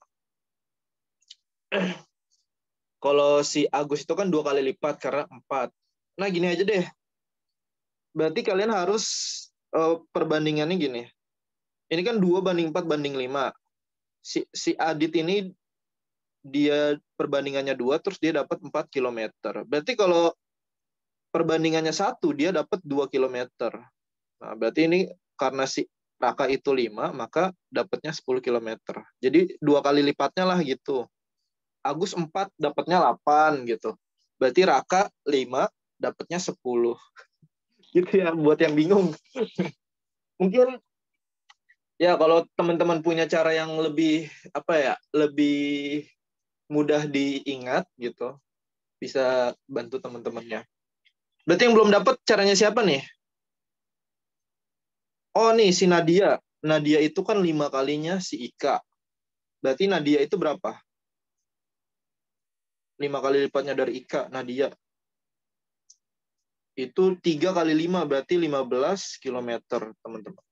Kalau si Agus itu kan 2 kali lipat karena 4. Nah, gini aja deh. Berarti kalian harus perbandingannya gini. Ini kan 2:4:5. Si Adit ini dia perbandingannya 2, terus dia dapat 4 kilometer. Berarti kalau perbandingannya 1, dia dapat 2 kilometer. Nah, berarti ini karena si Raka itu 5, maka dapatnya 10 kilometer. Jadi 2 kali lipatnya lah gitu. Agus 4, dapatnya 8 gitu. Berarti Raka 5, dapatnya 10. Gitu ya, buat yang bingung. Mungkin ya kalau teman-teman punya cara yang lebih lebih mudah diingat gitu, bisa bantu teman-temannya. Berarti yang belum dapat caranya siapa nih? Oh nih, si Nadia. Nadia itu kan 5 kalinya si Ika. Berarti Nadia itu berapa? 5 kali lipatnya dari Ika, Nadia. Itu 3 kali 5, berarti 15 kilometer, teman-teman.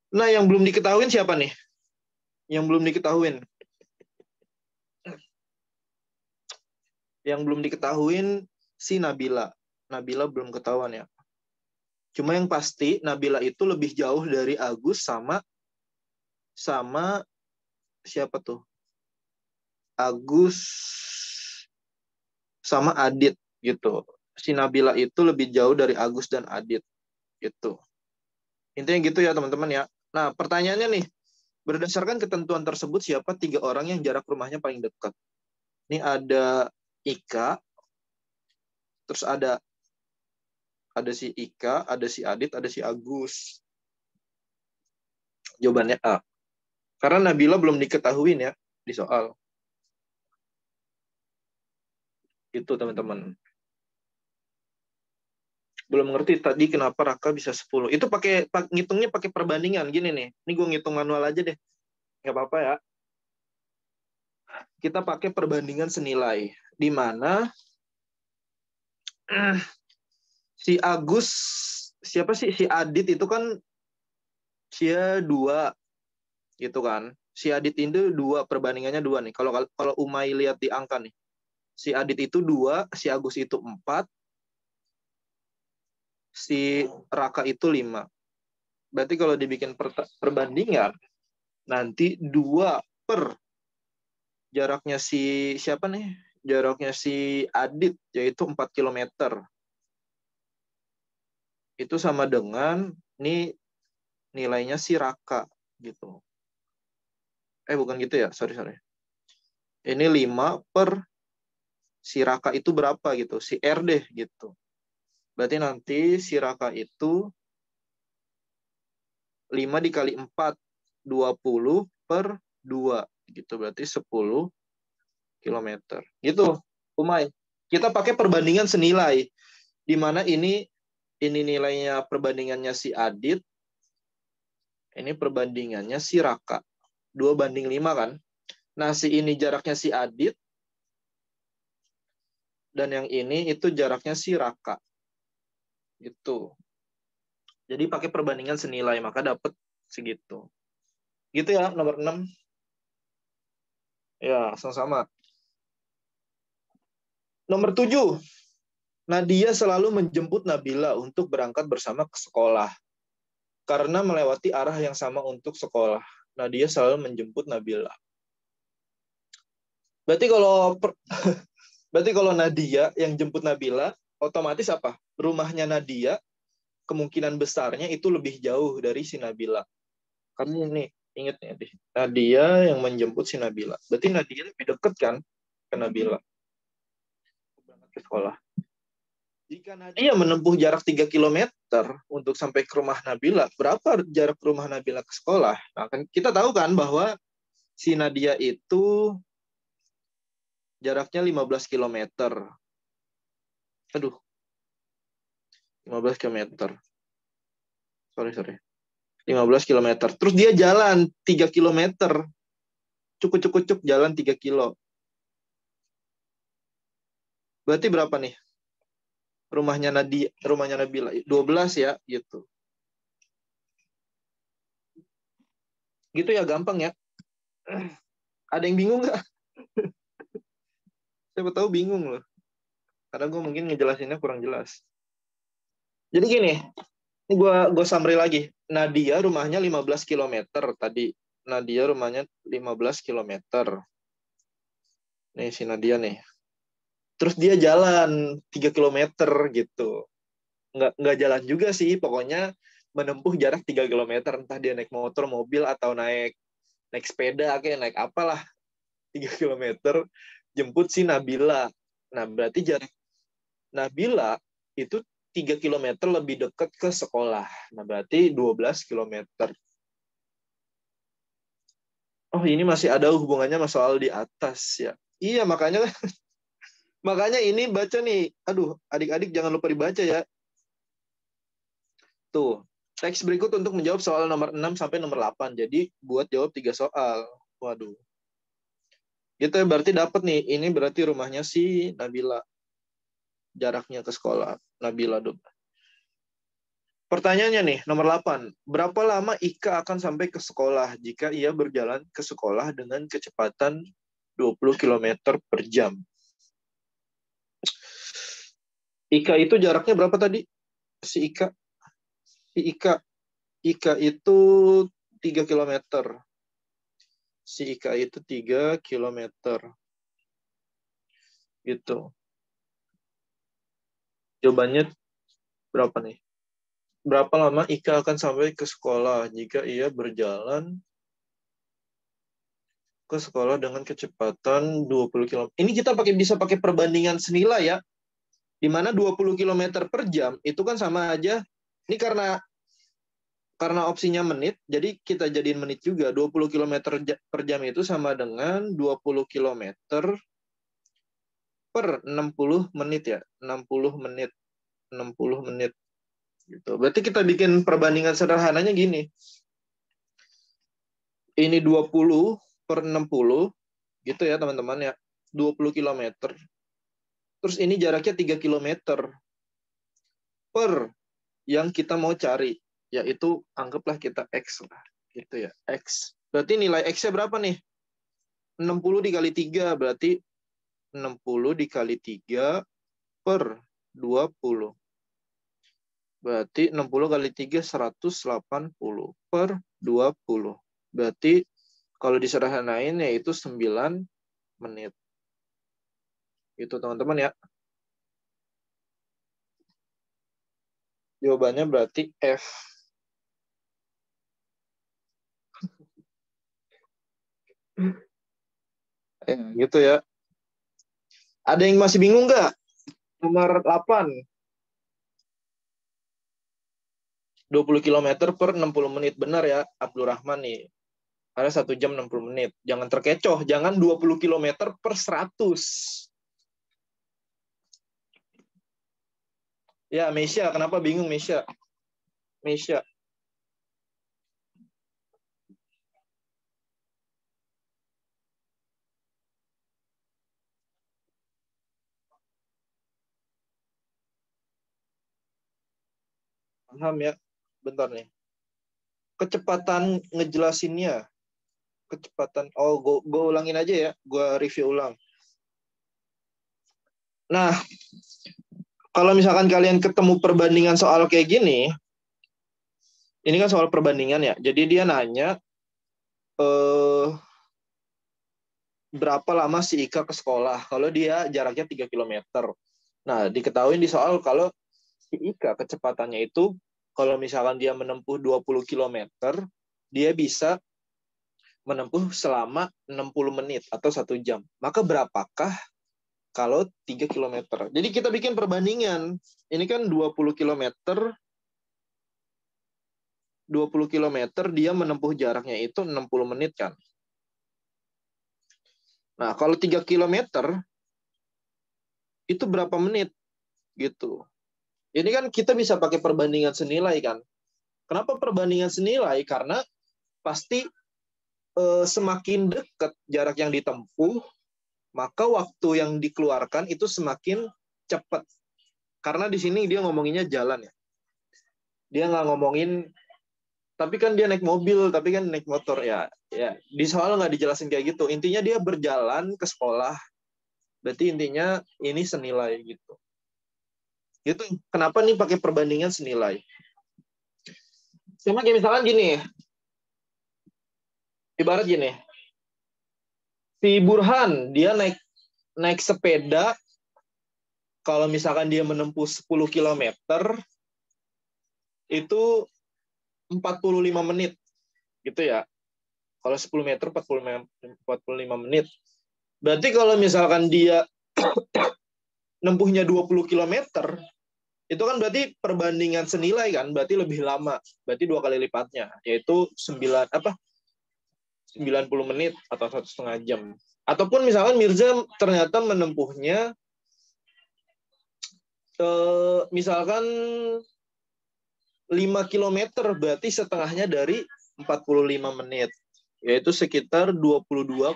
Nah, yang belum diketahuin siapa nih? Yang belum diketahuin. Yang belum diketahuin si Nabila. Nabila belum ketahuan ya. Cuma yang pasti Nabila itu lebih jauh dari Agus sama siapa tuh? Agus sama Adit gitu. Si Nabila itu lebih jauh dari Agus dan Adit gitu. Intinya gitu ya teman-teman ya. Nah, pertanyaannya nih, berdasarkan ketentuan tersebut siapa 3 orang yang jarak rumahnya paling dekat? Ini ada Ika, terus ada si Ika, ada si Adit, ada si Agus. Jawabannya A. Karena Nabila belum diketahuin ya di soal. Itu teman-teman. Belum ngerti tadi kenapa Raka bisa 10. Itu ngitungnya pakai perbandingan. Gini nih. Ini gue ngitung manual aja deh. Nggak apa-apa ya. Kita pakai perbandingan senilai. Di mana si Agus, siapa sih? Si Adit itu kan dia 2 gitu kan. Si Adit itu 2, perbandingannya 2 nih. Kalau Umay lihat di angka nih. Si Adit itu 2, si Agus itu 4, si Raka itu 5. Berarti kalau dibikin perbandingan, nanti 2 per jaraknya si siapa nih? Jaraknya si Adit, yaitu 4 kilometer. Itu sama dengan nih nilainya si Raka gitu. Bukan gitu ya, sorry. Ini 5 per si Raka itu berapa gitu, si R deh gitu. Berarti nanti si Raka itu 5 dikali 4, 20 per 2 gitu. Berarti 10 kilometer. Gitu, Umay. Kita pakai perbandingan senilai. Di mana ini nilainya perbandingannya si Adit, ini perbandingannya si Raka. 2:5 kan. Nah, si ini jaraknya si Adit, dan yang ini itu jaraknya si Raka. Gitu. Jadi pakai perbandingan senilai, maka dapat segitu. Gitu ya, nomor 6. Ya, sama-sama. Nomor 7. Nadia selalu menjemput Nabila untuk berangkat bersama ke sekolah. Karena melewati arah yang sama untuk sekolah. Nadia selalu menjemput Nabila. Berarti kalau Nadia yang jemput Nabila, otomatis apa? Rumahnya Nadia, kemungkinan besarnya itu lebih jauh dari si Nabila. Karena ini, ingat ya, Nadia yang menjemput si Nabila. Berarti Nadia lebih dekat kan ke Nabila. Berangkat ke sekolah. Jika Nadia menempuh jarak 3 km untuk sampai ke rumah Nabila, berapa jarak rumah Nabila ke sekolah? Nah, kan kita tahu kan bahwa si Nadia itu jaraknya 15 km. Aduh. 15 km. Sorry. 15 km. Terus dia jalan 3 km. Cukup jalan 3 kilo. Berarti berapa nih? Rumahnya Nabila 12 ya, gitu. Gitu ya, gampang ya. Ada yang bingung nggak? Siapa tahu bingung loh. Karena gue mungkin ngejelasinnya kurang jelas. Jadi gini, ini gue summary lagi. Nadia rumahnya 15 km tadi. Nadia rumahnya 15 km. Nih si Nadia nih. Terus dia jalan 3 km gitu. Nggak jalan juga sih, pokoknya menempuh jarak 3 km. Entah dia naik motor, mobil, atau naik sepeda, kayak naik apalah. 3 km jemput si Nabila. Nah, berarti jarak Nabila itu 3 km lebih dekat ke sekolah. Nah, berarti 12 km. Oh, ini masih ada hubungannya sama soal di atas ya. Iya, makanya ini baca nih. Aduh, adik-adik jangan lupa dibaca ya. Tuh, teks berikut untuk menjawab soal nomor 6 sampai nomor 8. Jadi, buat jawab 3 soal. Waduh. Gitu ya, berarti dapat nih. Ini berarti rumahnya si Nabila. Jaraknya ke sekolah. Nabila. Pertanyaannya nih, nomor 8. Berapa lama Ika akan sampai ke sekolah jika ia berjalan ke sekolah dengan kecepatan 20 km per jam? Ika itu jaraknya berapa tadi? Si Ika itu 3 km. Si Ika itu 3 km. Gitu. Jawabannya berapa nih? Berapa lama Ika akan sampai ke sekolah jika ia berjalan ke sekolah dengan kecepatan 20 km. Ini kita bisa pakai perbandingan senilai ya. Di mana 20 km per jam itu kan sama aja. Ini karena opsinya menit, jadi kita jadiin menit juga. 20 km per jam itu sama dengan 20 km per 60 menit ya. 60 menit. Gitu. Berarti kita bikin perbandingan sederhananya gini. Ini 20 per 60 gitu ya teman-teman ya. 20 km. Terus ini jaraknya 3 km per yang kita mau cari, yaitu anggaplah kita X lah, gitu ya, X. Berarti nilai X-nya berapa nih? 60 dikali 3, berarti 60 dikali 3 per 20. Berarti 60 kali 3, 180 per 20. Berarti kalau disederhanain yaitu 9 menit. Itu teman-teman ya. Jawabannya berarti F. Gitu ya. Ada yang masih bingung nggak? Nomor 8. 20 km per 60 menit. Benar ya, Abdurrahman nih. Ada 1 jam 60 menit. Jangan terkecoh. Jangan 20 km per 100. Ya, Mesya. Kenapa bingung, Mesya? Mesya. Paham ya? Bentar nih. Kecepatan ngejelasinnya. Kecepatan. Oh, gue ulangin aja ya. Gue review ulang. Nah, kalau misalkan kalian ketemu perbandingan soal kayak gini, ini kan soal perbandingan ya. Jadi dia nanya, berapa lama si Ika ke sekolah? Kalau dia jaraknya 3 km. Nah, diketahui di soal kalau si Ika kecepatannya itu, kalau misalkan dia menempuh 20 km, dia bisa menempuh selama 60 menit atau 1 jam. Maka berapakah kalau 3 km? Jadi kita bikin perbandingan. Ini kan 20 km. 20 km dia menempuh jaraknya itu 60 menit kan. Nah, kalau 3 km itu berapa menit? Gitu. Ini kan kita bisa pakai perbandingan senilai kan. Kenapa perbandingan senilai? Karena pasti semakin dekat jarak yang ditempuh, maka waktu yang dikeluarkan itu semakin cepat. Karena di sini dia ngomonginnya jalan ya. Dia nggak ngomongin Tapi kan dia naik mobil, tapi kan naik motor ya. Ya, di soal nggak dijelasin kayak gitu. Intinya dia berjalan ke sekolah. Berarti intinya ini senilai gitu. Gitu. Kenapa nih pakai perbandingan senilai? Sama kayak misalkan gini. Ibarat gini. Si Burhan, dia naik sepeda, kalau misalkan dia menempuh 10 km, itu 45 menit. Gitu ya. Kalau 10 meter 45 menit. Berarti kalau misalkan dia nempuhnya 20 km, itu kan berarti perbandingan senilai kan, berarti lebih lama. Berarti 2 kali lipatnya, yaitu 90 menit atau 1,5 jam. Ataupun misalkan Mirza ternyata menempuhnya misalkan 5 km, berarti setengahnya dari 45 menit, yaitu sekitar 22,5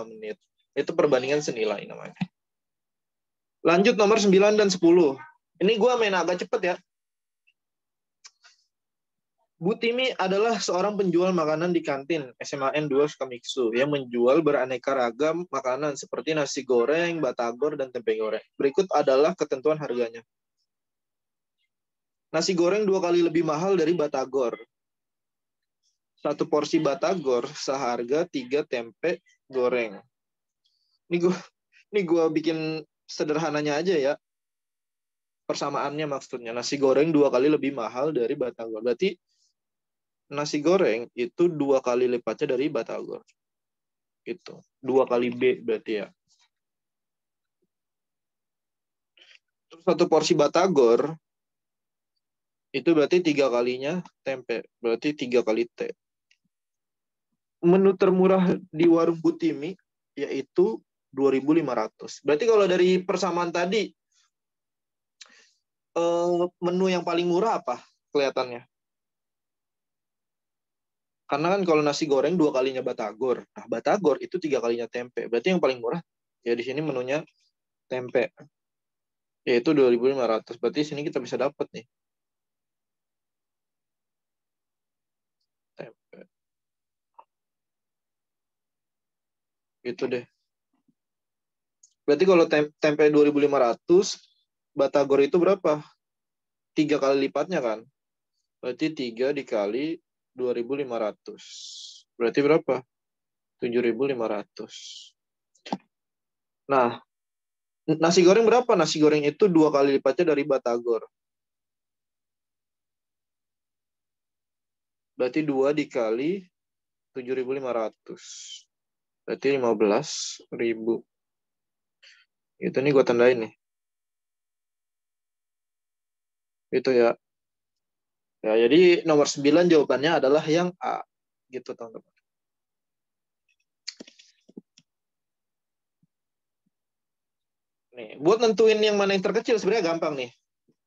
menit. Itu perbandingan senilai namanya. Lanjut nomor 9 dan 10. Ini gue main agak cepet ya. Bu Timi adalah seorang penjual makanan di kantin SMAN 2 Sukamiksu yang menjual beraneka ragam makanan seperti nasi goreng, batagor, dan tempe goreng. Berikut adalah ketentuan harganya. Nasi goreng 2 kali lebih mahal dari batagor. 1 porsi batagor seharga 3 tempe goreng. Ini gue bikin sederhananya aja ya. Persamaannya maksudnya. Nasi goreng 2 kali lebih mahal dari batagor. Berarti nasi goreng itu 2 kali lipatnya dari batagor. Itu 2 kali B berarti ya. Terus 1 porsi batagor itu berarti 3 kalinya tempe. Berarti 3 kali T. Menu termurah di warung Bu Timi yaitu 2.500. Berarti kalau dari persamaan tadi, menu yang paling murah apa kelihatannya? Karena kan kalau nasi goreng 2 kalinya batagor. Nah, batagor itu 3 kalinya tempe. Berarti yang paling murah ya di sini menunya tempe. Yaitu 2.500. Berarti di sini kita bisa dapat nih. Tempe. Gitu deh. Berarti kalau tempe 2.500, batagor itu berapa? 3 kali lipatnya kan? Berarti 3 dikali 2.500. Berarti berapa? 7.500. Nah, nasi goreng berapa? Nasi goreng itu 2 kali lipatnya dari batagor. Berarti 2 dikali 7.500. Berarti 15.000. Itu nih gue tandain nih. Itu ya. Ya, jadi nomor 9 jawabannya adalah yang A. Gitu, teman-teman. Nih, buat nentuin yang mana yang terkecil sebenarnya gampang nih.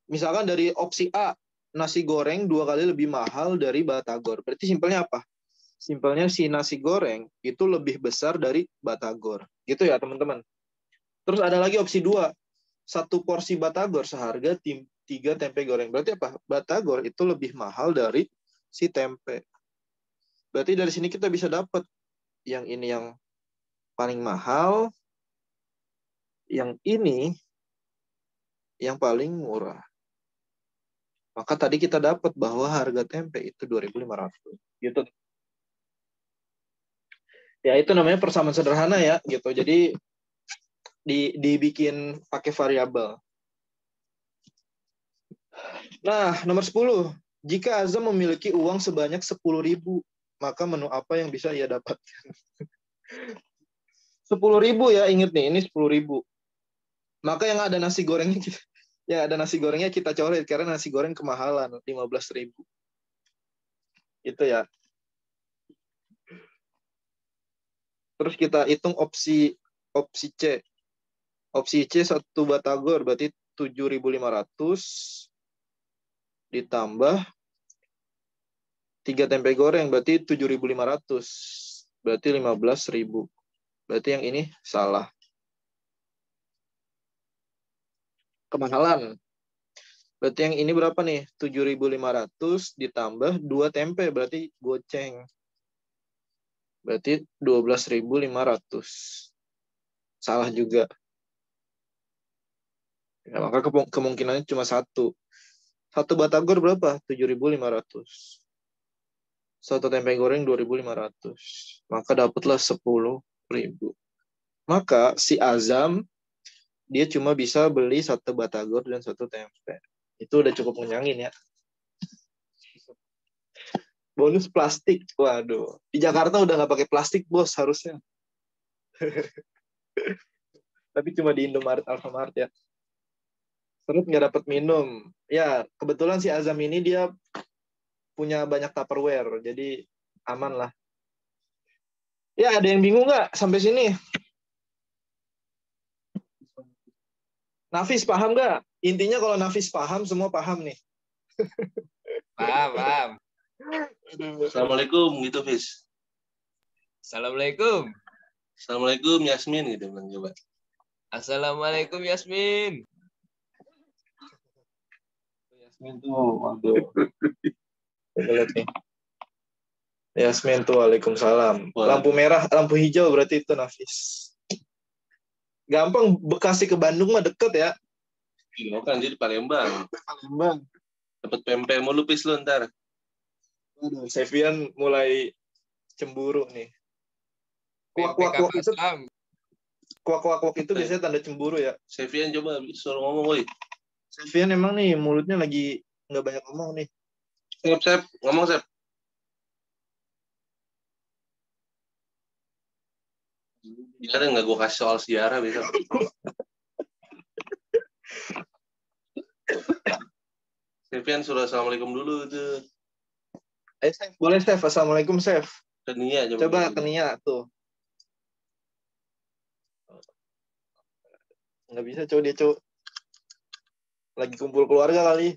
Misalkan dari opsi A, nasi goreng 2 kali lebih mahal dari batagor. Berarti simpelnya apa? Simpelnya si nasi goreng itu lebih besar dari batagor. Gitu ya, teman-teman. Terus ada lagi opsi 2. 1 porsi batagor seharga 3 tempe goreng. Berarti apa? Batagor itu lebih mahal dari si tempe. Berarti dari sini kita bisa dapat yang ini yang paling mahal, yang ini yang paling murah. Maka tadi kita dapat bahwa harga tempe itu 2.500. Gitu. Ya itu namanya persamaan sederhana ya, gitu. Jadi dibikin pakai variabel. Nah, nomor 10. Jika Azam memiliki uang sebanyak 10.000, maka menu apa yang bisa ia dapatkan? 10.000 ya, inget nih, ini 10.000. Maka yang ada nasi gorengnya kita coret karena nasi goreng kemahalan 15.000. Itu ya. Terus kita hitung opsi C. Opsi C 1 batagor berarti 7.500 ditambah 3 tempe goreng berarti 7.500. Berarti 15.000. Berarti yang ini salah. Kemahalan. Berarti yang ini berapa nih? 7.500 ditambah 2 tempe, berarti goceng. Berarti 12.500. Salah juga. Ya, maka kemungkinannya cuma satu. Satu batagor berapa? 7.500. Satu tempe goreng 2.500. Maka dapatlah 10.000. Maka si Azam dia cuma bisa beli satu batagor dan satu tempe. Itu udah cukup menyenangin ya. Bonus plastik. Waduh. Di Jakarta udah nggak pakai plastik, bos, harusnya. Tapi cuma di Indomaret, Alfamart ya. Terus nggak dapat minum. Ya, kebetulan si Azam ini dia punya banyak Tupperware. Jadi aman lah. Ya, ada yang bingung nggak sampai sini? Nafis paham nggak? Intinya kalau Nafis paham, semua paham nih. Paham. Assalamualaikum gitu, Fis. Assalamualaikum. Assalamualaikum Yasmin gitu bilang coba. Assalamualaikum Yasmin. Yasmin tuh, waduh. Lihat nih. Yasmin tuh, waalaikumsalam. Lampu merah, lampu hijau berarti itu Nafis. Gampang, Bekasi ke Bandung mah deket ya. Iya kan, dia di Palembang. Palembang. Dapat pempek mulu, Fis, lu ntar. Aduh, Sevian mulai cemburu nih. Kuak-kuak itu, kuak-kuak itu biasanya tanda cemburu ya. Sevian coba suruh ngomong, woi. Sevian emang nih mulutnya lagi nggak banyak ngomong nih. Sep, ngomong, Sep. Gimana nggak gue kasih soal sejarah besok? Sevian suruh assalamualaikum dulu tuh. Chef, boleh Chef. Assalamualaikum Chef. Kenia, coba Kenia tuh. Nggak bisa coba dia coba. Lagi kumpul keluarga kali.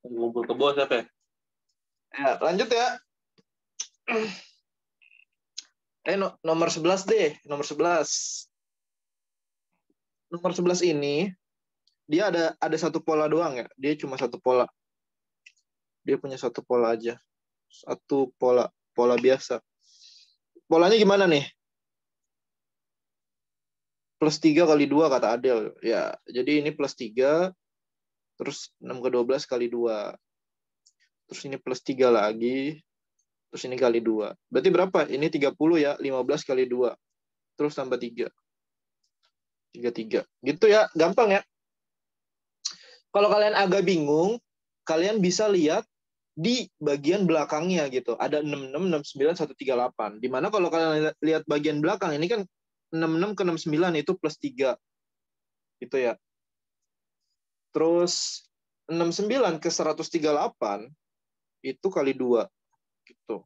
Kumpul ke bos apa? Ya, lanjut ya. Nomor 11 deh, nomor 11. Nomor 11 ini dia ada satu pola doang ya. Dia cuma satu pola. Dia punya satu pola aja. Satu pola biasa. Polanya gimana nih? Plus 3 kali 2 kata Adel. Ya, jadi ini plus 3 terus 6 ke 12 kali 2. Terus ini plus 3 lagi. Terus ini kali 2. Berarti berapa? Ini 30 ya. 15 kali 2. Terus tambah 3. 33. Gitu ya. Gampang ya. Kalau kalian agak bingung, kalian bisa lihat di bagian belakangnya gitu. Ada 66, 69, 138. Dimana kalau kalian lihat bagian belakang, ini kan 66 ke 69 itu plus 3. Gitu ya. Terus 69 ke 138 itu kali 2. Gitu.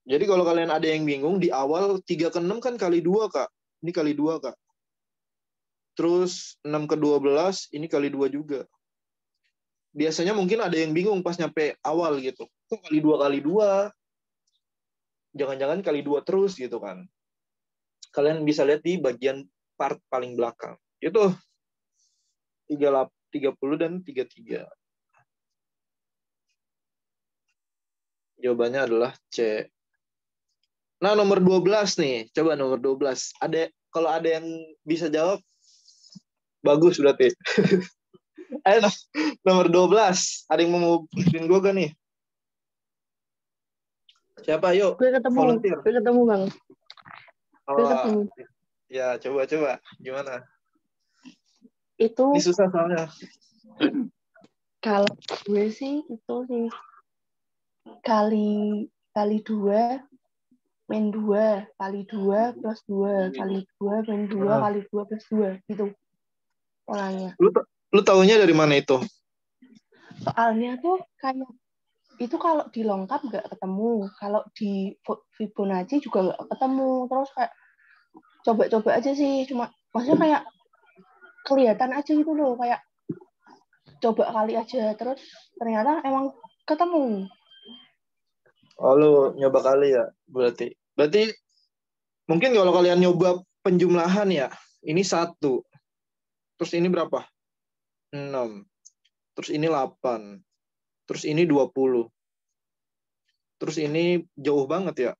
Jadi kalau kalian ada yang bingung, di awal 3 ke 6 kan kali 2, Kak. Ini kali 2, Kak. Terus 6 ke 12, ini kali 2 juga. Biasanya mungkin ada yang bingung pas nyampe awal gitu. Kok kali 2 kali 2? Jangan-jangan kali 2 terus gitu kan. Kalian bisa lihat di bagian part paling belakang. Itu 30 dan 33. Jawabannya adalah C. Nah, nomor 12 nih. Coba nomor 12. Kalau ada yang bisa jawab, bagus berarti. Ayo, nomor 12. Ada yang mau bikin gue gak nih? Siapa? Ayo. Gue ketemu, Bang. Gue ketemu. Ya, coba. Gimana? Itu ini susah soalnya. Kalau gue sih itu sih kali 2 min 2 kali 2 plus 2 kali 2 min 2 kali 2 plus 2 gitu polanya. Lu taunya dari mana itu? Soalnya tuh kayak itu kalau dilengkap nggak ketemu, kalau di Fibonacci juga nggak ketemu, terus kayak coba-coba aja sih, cuma maksudnya kayak kelihatan aja gitu loh, kayak coba kali aja, terus ternyata emang ketemu. Oh, lu nyoba kali ya, berarti mungkin kalau kalian nyoba penjumlahan ya, ini 1. Terus ini berapa? 6. Terus ini 8. Terus ini 20. Terus ini jauh banget ya.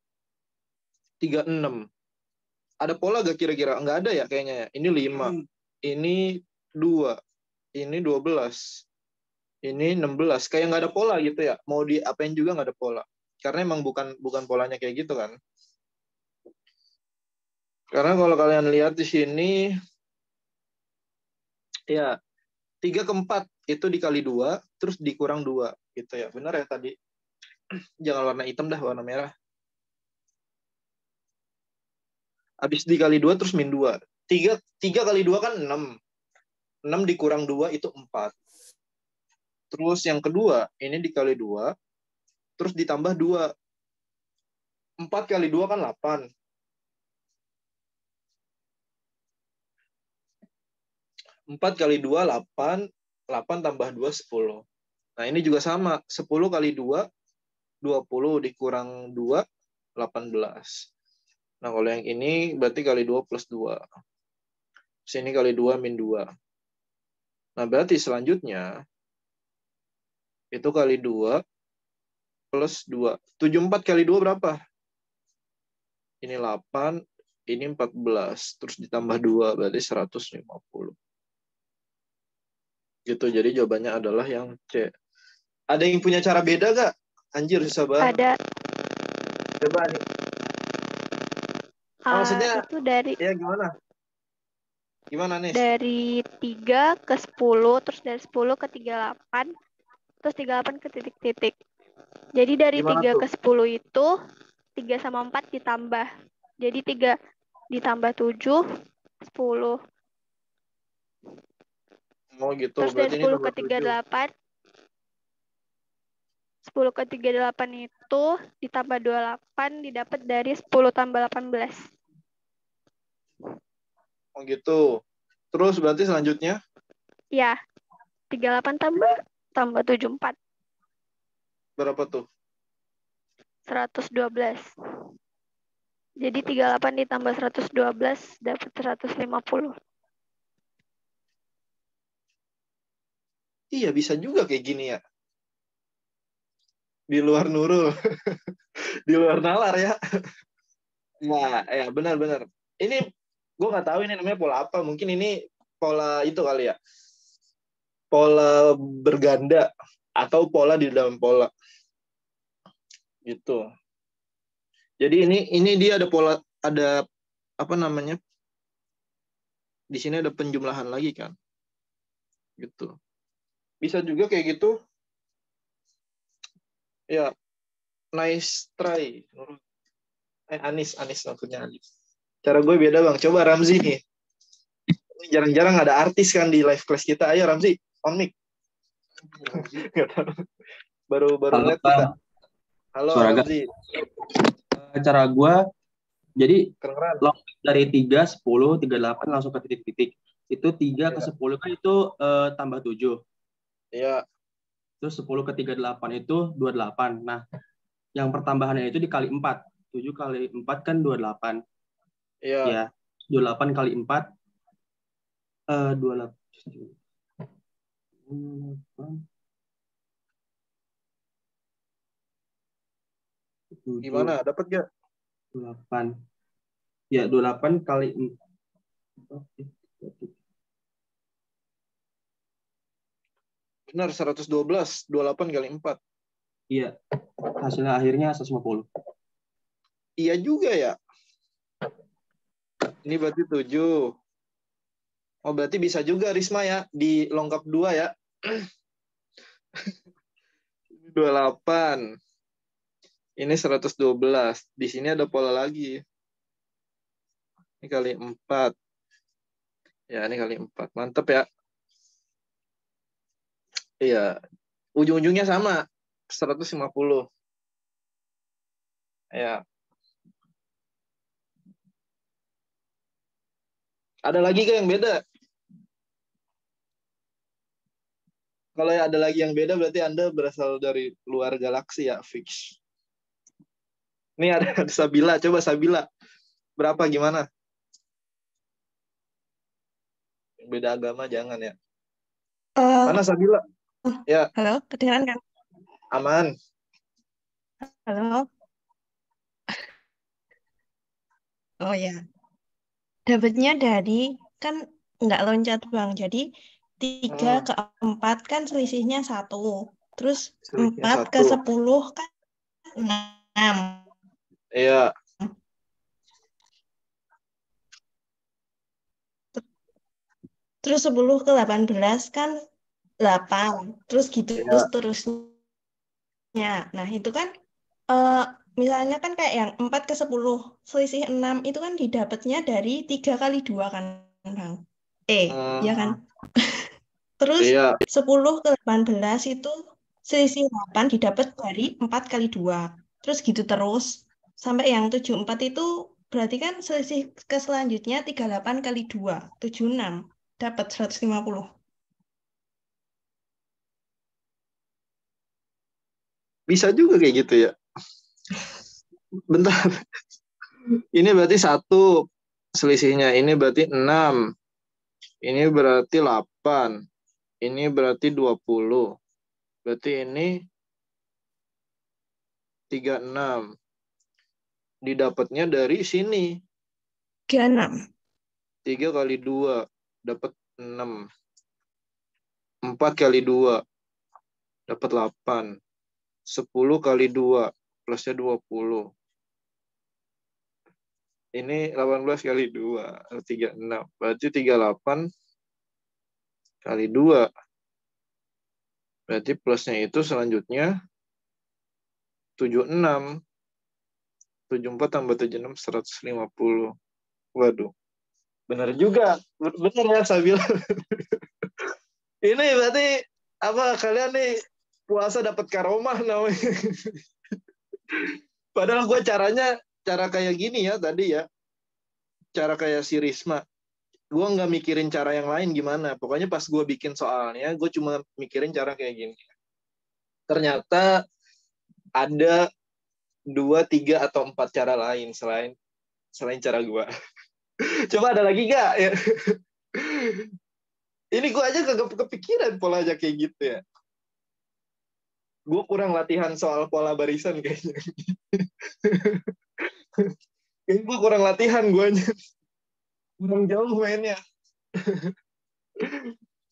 36. Ada pola gak kira-kira? Nggak ada ya kayaknya ya. Ini 5. Ini 2. Ini 12. Ini 16. Kayak nggak ada pola gitu ya. Mau diapain juga nggak ada pola. Karena emang bukan polanya kayak gitu kan. Karena kalau kalian lihat di sini, ya 3 ke 4 itu dikali 2, terus dikurang 2. Gitu ya. Benar ya tadi? Jangan warna hitam dah, warna merah. Habis dikali 2 terus min 2. 3 kali 2 kan 6. 6 dikurang 2 itu 4. Terus yang kedua, ini dikali 2, terus ditambah 2. 4 kali 2 kan 8. 4 kali 2, 8. 8 tambah 2, 10. Nah, ini juga sama. 10 kali 2, 20. Dikurang 2, 18. Nah, kalau yang ini berarti kali 2 plus 2. Sini kali 2 min 2. Nah, berarti selanjutnya itu kali 2 plus 2. 74 kali 2 berapa? Ini 8, ini 14. Terus ditambah 2, berarti 150. Gitu, jadi jawabannya adalah yang C. Ada yang punya cara beda gak? Anjir, susah banget. Ada. Coba nih. Maksudnya, Itu dari ya gimana? Gimana nih? Dari 3 ke 10, terus dari 10 ke 38, terus 38 ke titik-titik. Jadi dari Gimana 3 tuh? ke 10 itu 3 sama 4 ditambah. Jadi 3 ditambah 7, 10. Oh gitu, Terus dari berarti ini 10 ke tambah 7. 38, 10 ke 38 itu ditambah 28 didapat dari 10 tambah 18. Oh gitu. Terus berarti selanjutnya? Ya, 38 tambah 74. Berapa tuh? 112. Jadi 38 ditambah 112 dapat 150. Iya, bisa juga kayak gini ya. Di luar Nurul. Di luar nalar ya. Nah, ya benar-benar. Ini gue nggak tahu ini namanya pola apa. Mungkin ini pola itu kali ya. Pola berganda atau pola di dalam pola. Gitu. Jadi ini dia ada pola, ada apa namanya? Di sini ada penjumlahan lagi kan. Gitu. Bisa juga kayak gitu. Ya, nice try. Anis maksudnya Anis. Cara gue beda bang. Coba Ramzi nih. Jarang-jarang ada artis kan di live class kita. Ayo Ramzi, on mic. baru Halo, lihat Bang. kita. Halo Suara Ramzi. Cara gue, jadi Keren. dari 3, 10, 38 langsung ke titik-titik. Itu 3 ke 10 kan itu tambah 7. Iya. Terus 10 ke 38 itu 28. Nah, yang pertambahannya itu dikali 4. 7 kali 4 kan 28. Iya. Ya, 28 kali 4. 28. Gimana? Dapat gak? 28. Ya, 28 kali 4. Benar, 112. 28 kali 4. Iya. Hasilnya akhirnya 150. Iya juga ya. Ini berarti 7. Oh, berarti bisa juga Risma ya. Di lengkap 2 ya. 28. Ini 112. Di sini ada pola lagi. Ini kali 4. Ya, ini kali 4. Mantap ya. Iya. Ujung-ujungnya sama. 150. Ya. Ada lagi kah yang beda? Kalau ada lagi yang beda berarti Anda berasal dari luar galaksi ya, fix. Ini ada Sabila. Coba Sabila. Berapa gimana? Beda agama jangan ya. Mana Sabila? Ya, Halo, kedengeran kan? aman. Halo. Oh ya, dapatnya dari kan nggak loncat Bang. Jadi 3 ke 4 kan selisihnya 1. Terus Selisihnya 4 ke 1. 10 kan 6. Iya. Terus 10 ke 18 kan 8. Terus gitu Iya. seterusnya. Nah, itu kan eh, misalnya kan kayak yang 4 ke 10 selisih 6 itu kan didapatnya dari 3 kali 2 kan, Bang. Ya kan? Terus Iya. 10 ke 18 itu selisih 8 didapat dari 4 kali 2. Terus gitu terus. Sampai yang 74 itu berarti kan selisih ke selanjutnya 38 kali 2. 76. Dapat 150. Bisa juga kayak gitu ya. Bentar. Ini berarti 1 selisihnya. Ini berarti 6. Ini berarti 8. Ini berarti 20. Berarti ini 36. Didapatnya dari sini. 36. 3 kali 2 dapat 6. 4 kali 2 dapat 8. 10 kali 2 plusnya 20. Ini 18 kali 2 36. Berarti 38 kali 2. Berarti plusnya itu selanjutnya 76. 74 tambah 76 150. Waduh. Benar juga. Benar ya Sabila. Ini berarti apa kalian nih puasa dapat karomah namanya. Padahal gue cara kayak gini ya tadi ya. Cara kayak si Risma. Gue nggak mikirin cara yang lain gimana. Pokoknya pas gue bikin soalnya, gue cuma mikirin cara kayak gini. Ternyata ada 2, 3, atau 4 cara lain selain cara gue. Coba ada lagi gak? Ya. Ini gue aja kagak kepikiran polanya kayak gitu ya. Gue kurang latihan soal pola barisan kayaknya. Kayaknya gue kurang latihan gue aja. Kurang jauh mainnya.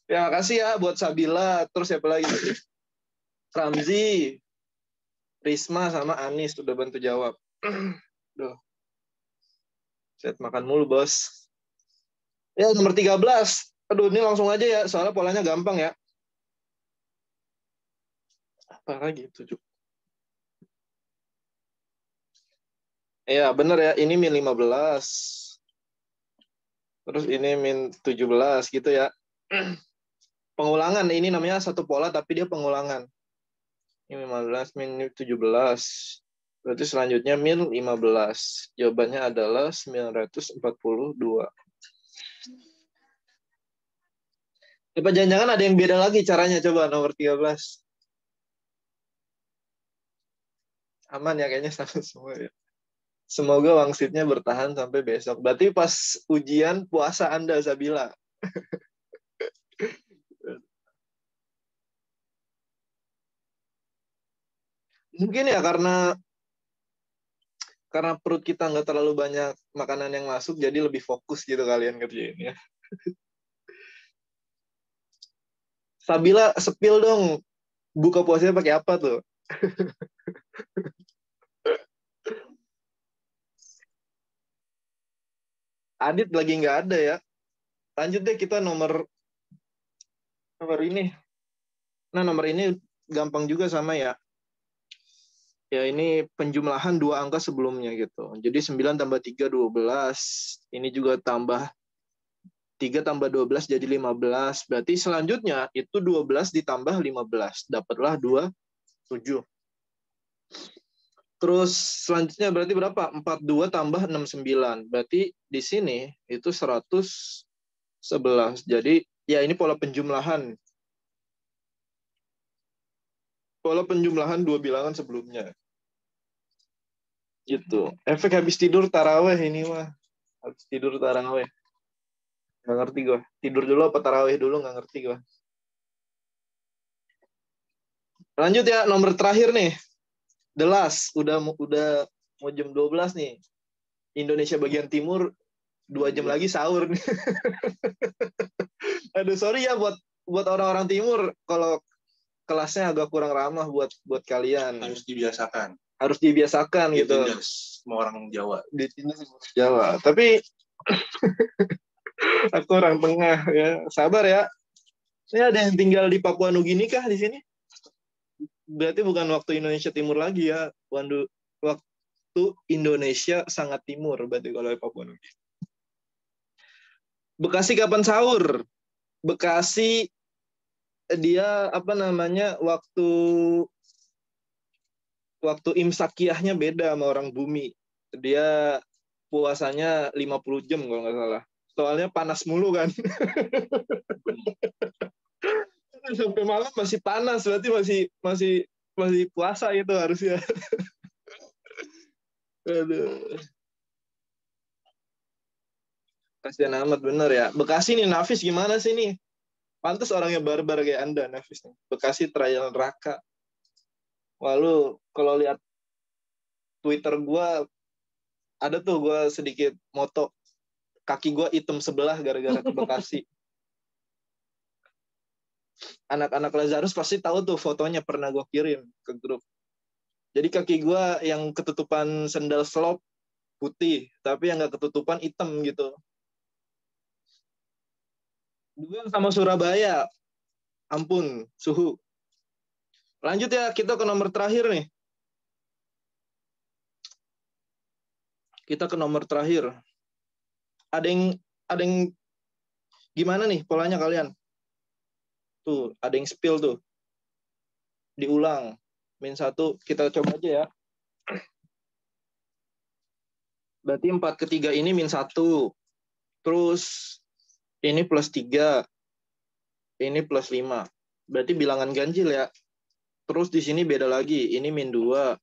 Ya makasih ya buat Sabila. Terus siapa lagi? Ramzi, Risma, sama Anis udah bantu jawab. Duh. Set makan mulu, bos. Ya, nomor 13. Aduh, ini langsung aja ya. Soalnya polanya gampang ya. Apa lagi itu, Cuk? Ya, bener ya. Ini min 15. Terus ini min 17 gitu ya. Pengulangan. Ini namanya satu pola, tapi dia pengulangan. Ini 15, min 17. Berarti selanjutnya min 15. Jawabannya adalah 942. Coba jangan-jangan ada yang beda lagi caranya. Coba nomor 13. Aman ya kayaknya sama semua ya. Semoga wangsitnya bertahan sampai besok. Berarti pas ujian puasa Anda, Sabila. Mungkin ya karena perut kita nggak terlalu banyak makanan yang masuk, jadi lebih fokus gitu kalian kerjain ya. Sabila, sepil dong. Buka puasanya pakai apa tuh? Adit lagi nggak ada ya. Lanjut deh kita nomor ini. Nah, nomor ini gampang juga sama ya. Ya, ini penjumlahan 2 angka sebelumnya gitu. Jadi 9 tambah 3, 12. Ini juga tambah 3 tambah 12 jadi 15. Berarti selanjutnya itu 12 ditambah 15. Dapatlah 27. Terus selanjutnya berarti berapa? 42 tambah 69. Berarti di sini itu 111. Jadi ya ini pola penjumlahan. Pola penjumlahan 2 bilangan sebelumnya. Gitu. Efek habis tidur taraweh ini mah. Habis tidur taraweh. Nggak ngerti gue. Tidur dulu apa taraweh dulu nggak ngerti gue. Lanjut ya, nomor terakhir nih. The last, udah mau jam 12 nih. Indonesia bagian timur 2 jam lagi sahur nih. Aduh, sorry ya buat orang-orang timur kalau kelasnya agak kurang ramah buat kalian. Harus dibiasakan. Harus dibiasakan gitu. Ditindas sama orang Jawa. Ditindas sama orang Jawa. Tapi aku orang tengah ya. Sabar ya. Ini ada yang tinggal di Papua Nugini kah di sini? Berarti bukan waktu Indonesia Timur lagi ya. Waktu Indonesia sangat timur berarti kalau di Papua Nugini. Bekasi kapan sahur? Bekasi dia waktu imsakiyahnya beda sama orang bumi. Dia puasanya 50 jam kalau nggak salah. Soalnya panas mulu kan. Sampai malam masih panas, berarti masih puasa itu harusnya. Aduh. Kasihan amat bener ya. Bekasi nih, Nafis gimana sih nih? Pantes orangnya barbar kayak Anda, Nafis. Bekasi trial neraka. Lalu kalau lihat Twitter gue, ada tuh gue sedikit moto. Kaki gue hitam sebelah gara-gara ke Bekasi. Anak-anak Lazarus pasti tahu tuh fotonya, pernah gue kirim ke grup. Jadi kaki gue yang ketutupan sendal slop putih, tapi yang nggak ketutupan hitam gitu. Dua sama Surabaya, ampun, suhu. Lanjut ya, kita ke nomor terakhir nih. Kita ke nomor terakhir. Ada yang gimana nih polanya kalian? Tuh, ada yang spill tuh. Diulang. -1, kita coba aja ya. Berarti 4/3 ini -1. Terus ini +3. Ini +5. Berarti bilangan ganjil ya. Terus di sini beda lagi. Ini -2.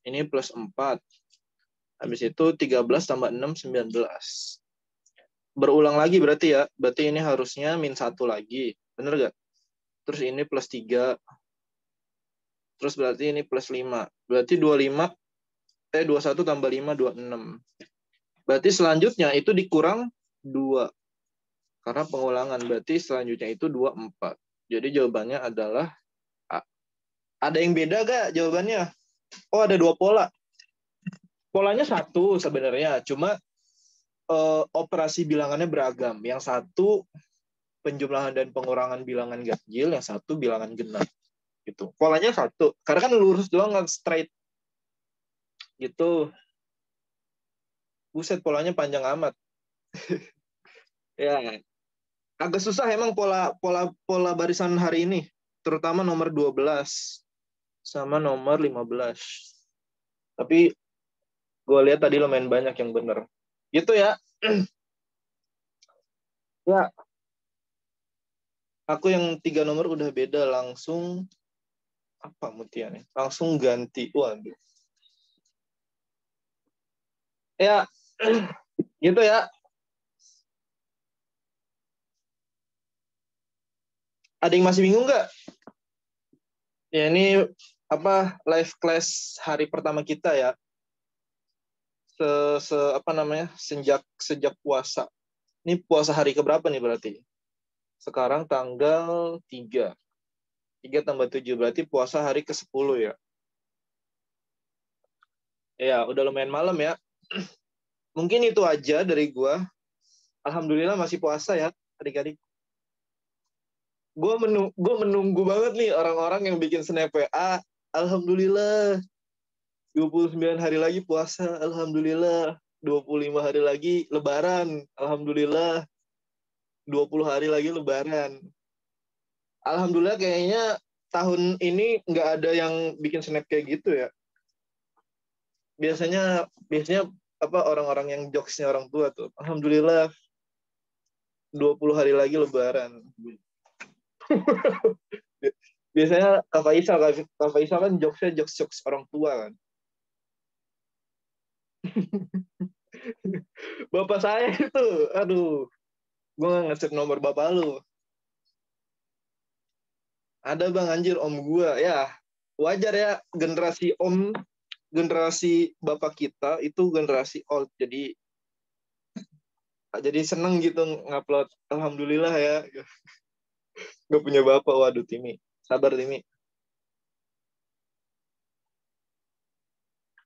Ini +4. Habis itu 13 tambah 6, 19. Berulang lagi berarti ya. Berarti ini harusnya -1 lagi. Bener gak? Terus ini +3. Terus berarti ini +5. Berarti 21 tambah 5, 26. Berarti selanjutnya itu dikurang 2. Karena pengulangan. Berarti selanjutnya itu 24. Jadi jawabannya adalah A. Ada yang beda gak jawabannya? Oh, ada 2 pola. Polanya 1 sebenarnya. Cuma operasi bilangannya beragam. Yang 1 penjumlahan dan pengurangan bilangan ganjil, yang 1 bilangan genap. Gitu. Polanya 1. Karena kan lurus doang, nggak straight. Gitu. Buset, polanya panjang amat. Ya. Agak susah emang pola barisan hari ini. Terutama nomor 12 sama nomor 15. Tapi gue lihat tadi lumayan banyak yang bener. Gitu ya. Ya. Aku yang 3 nomor udah beda langsung. Apa Mutia nih? Langsung ganti. Waduh. Ya. Gitu ya. Ada yang masih bingung nggak? Ya ini live class hari pertama kita ya. Sejak puasa. Ini puasa hari keberapa nih berarti? Sekarang tanggal 3. 3 tambah 7 berarti puasa hari ke-10 ya. Ya, udah lumayan malam ya. Mungkin itu aja dari gua. Alhamdulillah masih puasa ya, adik-adik. Gue menunggu banget nih orang-orang yang bikin snap WA. Alhamdulillah 29 hari lagi puasa. Alhamdulillah 25 hari lagi lebaran. Alhamdulillah 20 hari lagi lebaran. Alhamdulillah kayaknya tahun ini nggak ada yang bikin snap kayak gitu ya. Biasanya orang-orang yang jokesnya orang tua tuh. Alhamdulillah 20 hari lagi lebaran. Biasanya Kak Faisal kan jokesnya jokes orang tua kan. Bapak saya itu, aduh, gue nggak nge-save nomor bapak lu. Ada bang, anjir om gua. Ya, wajar ya generasi bapak kita itu generasi old. Jadi seneng gitu ngupload. Alhamdulillah ya. Gak punya bapak. Waduh, Timi. Sabar, Timi.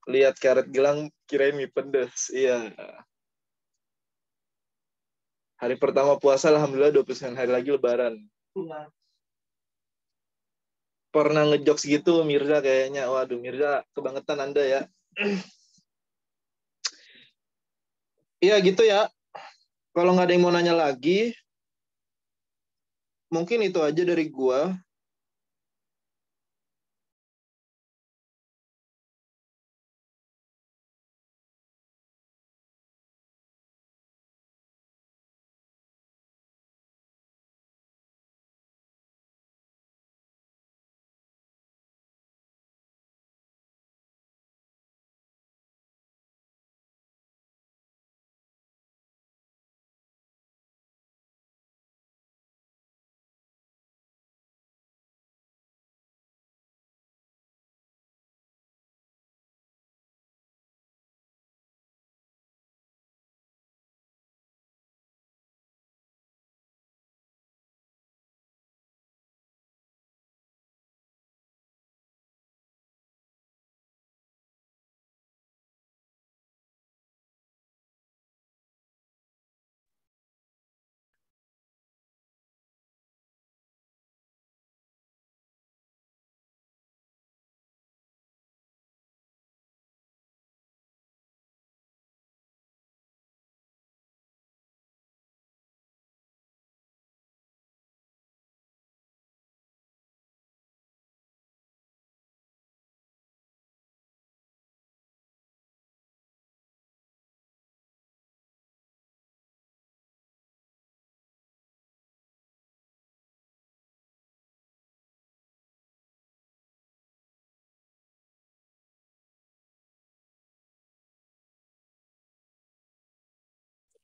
Lihat karet gelang, kirain mie pedes. Iya. Hari pertama puasa, alhamdulillah 29 hari lagi lebaran. Pernah ngejokes gitu Mirza kayaknya. Waduh, Mirza kebangetan Anda ya. Iya gitu ya. Kalau nggak ada yang mau nanya lagi, mungkin itu aja dari gua.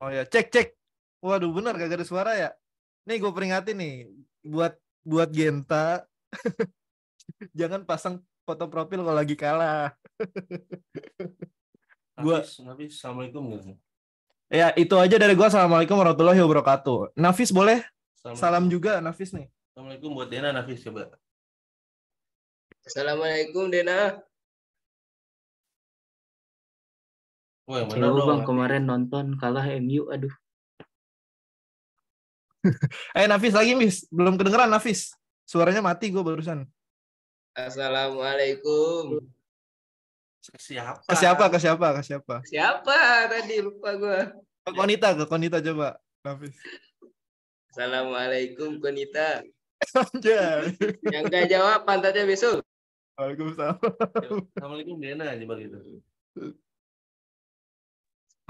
Oh ya, cek. Waduh, benar gak ada suara ya? Nih gue peringatin nih buat Genta, jangan pasang foto profil kalau lagi kalah. Nafis, assalamualaikum. Ya, itu aja dari gua. Assalamualaikum warahmatullahi wabarakatuh. Nafis boleh? Salam juga Nafis nih. Assalamualaikum buat Dena, Nafis coba. Assalamualaikum Dena. Wah, Halo bang, kemarin nonton kalah MU, aduh. Nafis lagi, Mis. Belum kedengeran, Nafis. Suaranya mati gue barusan. Assalamualaikum. Ke siapa? Siapa tadi, lupa gue. Ke Konita coba, Nafis. Assalamualaikum Konita. Anjay. Yang gak jawab pantatnya besok. Waalaikumsalam. Assalamualaikum Dena coba gitu.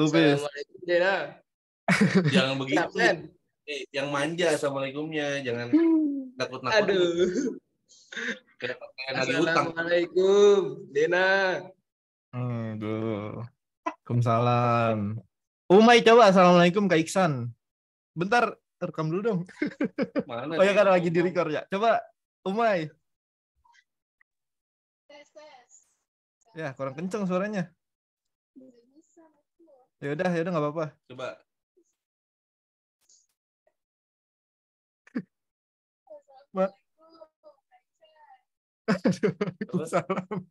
Assalamualaikum Dena. Jangan begitu. Yang manja assalamualaikumnya, jangan takut-nakut. Aduh. Assalamualaikum Dena. Waalaikumsalam. Umay coba assalamualaikum Kak Iksan. Bentar, rekam dulu dong. Mana? Oh ya kan lagi di record ya. Coba Umay. Ya, kurang kenceng suaranya. Ya udah nggak apa-apa. Coba. Waalaikumsalam.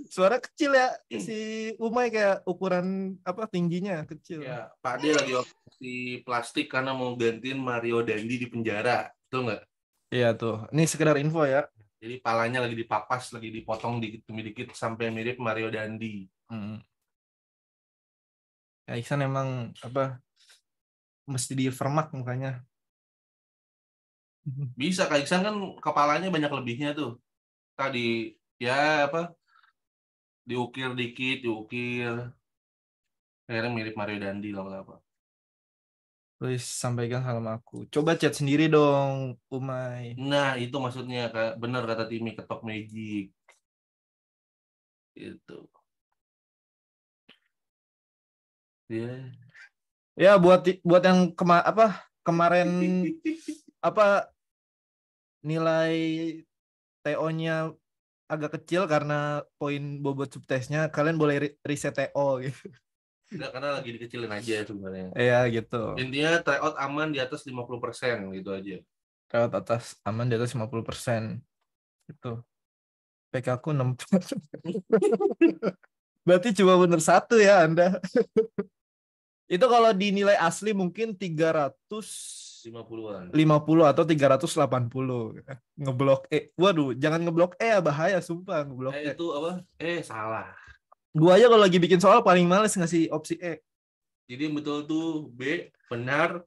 Suara kecil ya si Umay, kayak ukuran apa tingginya kecil. Ya, Pak D lagi operasi plastik karena mau gantiin Mario Dandi di penjara, betul nggak? Iya tuh. Ini sekedar info ya. Jadi palanya lagi dipapas, lagi dipotong dikit demi dikit sampai mirip Mario Dandi. Ya, Iksan emang apa? Mesti di vermak mukanya. Bisa, Kak Iksan kan kepalanya banyak lebihnya tuh. Tadi ya apa? Diukir dikit, akhirnya mirip Mario Dandi lama-lama. Please sampaikan salam aku. Coba chat sendiri dong, Umay. Nah, itu maksudnya, benar kata Timi, ketok magic. Gitu. Yeah. Ya, buat yang kemarin apa nilai TO-nya agak kecil karena poin bobot subtesnya, kalian boleh reset TO gitu. Enggak, karena lagi dikecilin aja sebenarnya. Iya gitu. Intinya tryout aman di atas 50% gitu aja. Tryout atas aman di atas 50%. Gitu. PK aku 6. Berarti cuma bener 1 ya Anda. Itu kalau dinilai asli mungkin 350 atau 380. Ngeblok E. Waduh, jangan ngeblok E ya, bahaya sumpah ngeblok E. Itu apa? Salah. Gua aja kalau lagi bikin soal paling males ngasih opsi E. Jadi yang betul tuh B benar,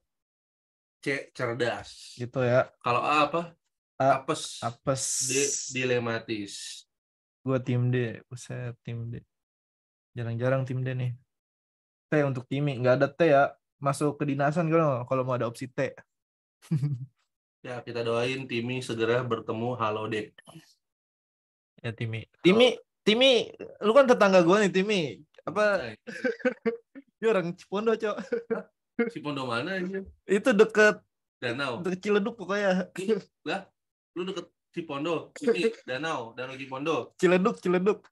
C cerdas. Gitu ya. Kalau A apa? Apes. D dilematis. Gua tim D. Buset, tim D. Jarang-jarang tim D nih. T untuk Timi, nggak ada T ya. Masuk kedinasan kalau mau ada opsi T. Ya, kita doain Timi segera bertemu Halodeck. Ya Timi, lu kan tetangga gue nih Timi. Apa? Dia orang Cipondo, Cok. Cipondo mana aja? Itu deket Danau. Deket Ciledug pokoknya. Lah, lu deket Cipondo, ini Danau Cipondo. Ciledug.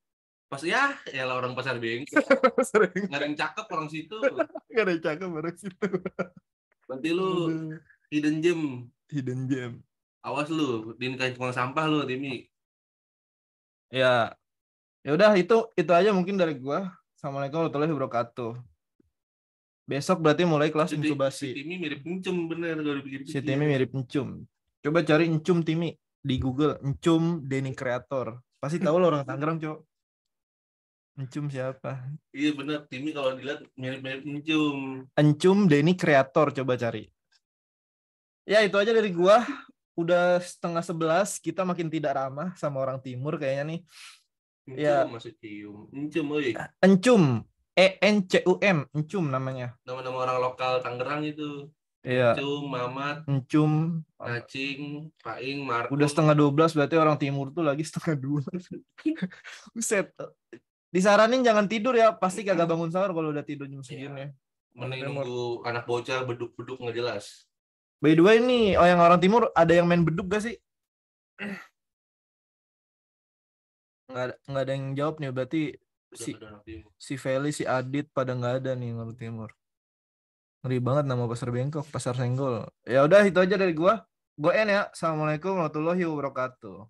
Pas ya lah orang Pasar Bengkel. Nggak ada yang cakep orang situ. Nggak ada yang cakep orang situ. Berarti lu hidden gem. Awas lu, dinikahin tukang sampah lu, Timi. Ya udah itu aja mungkin dari gua. Assalamualaikum warahmatullahi wabarakatuh. Besok berarti mulai kelas inkubasi. Si Timi mirip Encum, bener kalau dipikir-pikir. Si Timi mirip Encum. Coba cari Encum Timi di Google, Encum Denny Creator. Pasti tahu lo orang Tangerang, Cok. Encum siapa? Iya benar, Timi kalau dilihat mirip-mirip Encum. Encum Denny Creator, coba cari. Ya itu aja dari gua. Udah 10:30, kita makin tidak ramah sama orang timur kayaknya nih. Encum Ya. masih cium. Encum, oi. Encum, ENCUM, Encum namanya. Nama-nama orang lokal Tangerang itu. Iya. Encum, Mamat, Encum, Acing, Paing, Marco. Udah 11:30 berarti orang timur tuh lagi 1:30. Buset. Disaranin jangan tidur ya, pasti kagak bangun sahur kalau udah tidur jam segini. Mending nunggu anak bocah beduk-beduk nggak jelas. By the way nih, yang orang timur ada yang main beduk gak sih? Nggak ada yang jawab nih, berarti si Feli, si Adit pada nggak ada nih orang timur. Ngeri banget nama Pasar Bengkok, Pasar Senggol. Ya udah itu aja dari gua. Gua N ya. Assalamualaikum warahmatullahi wabarakatuh.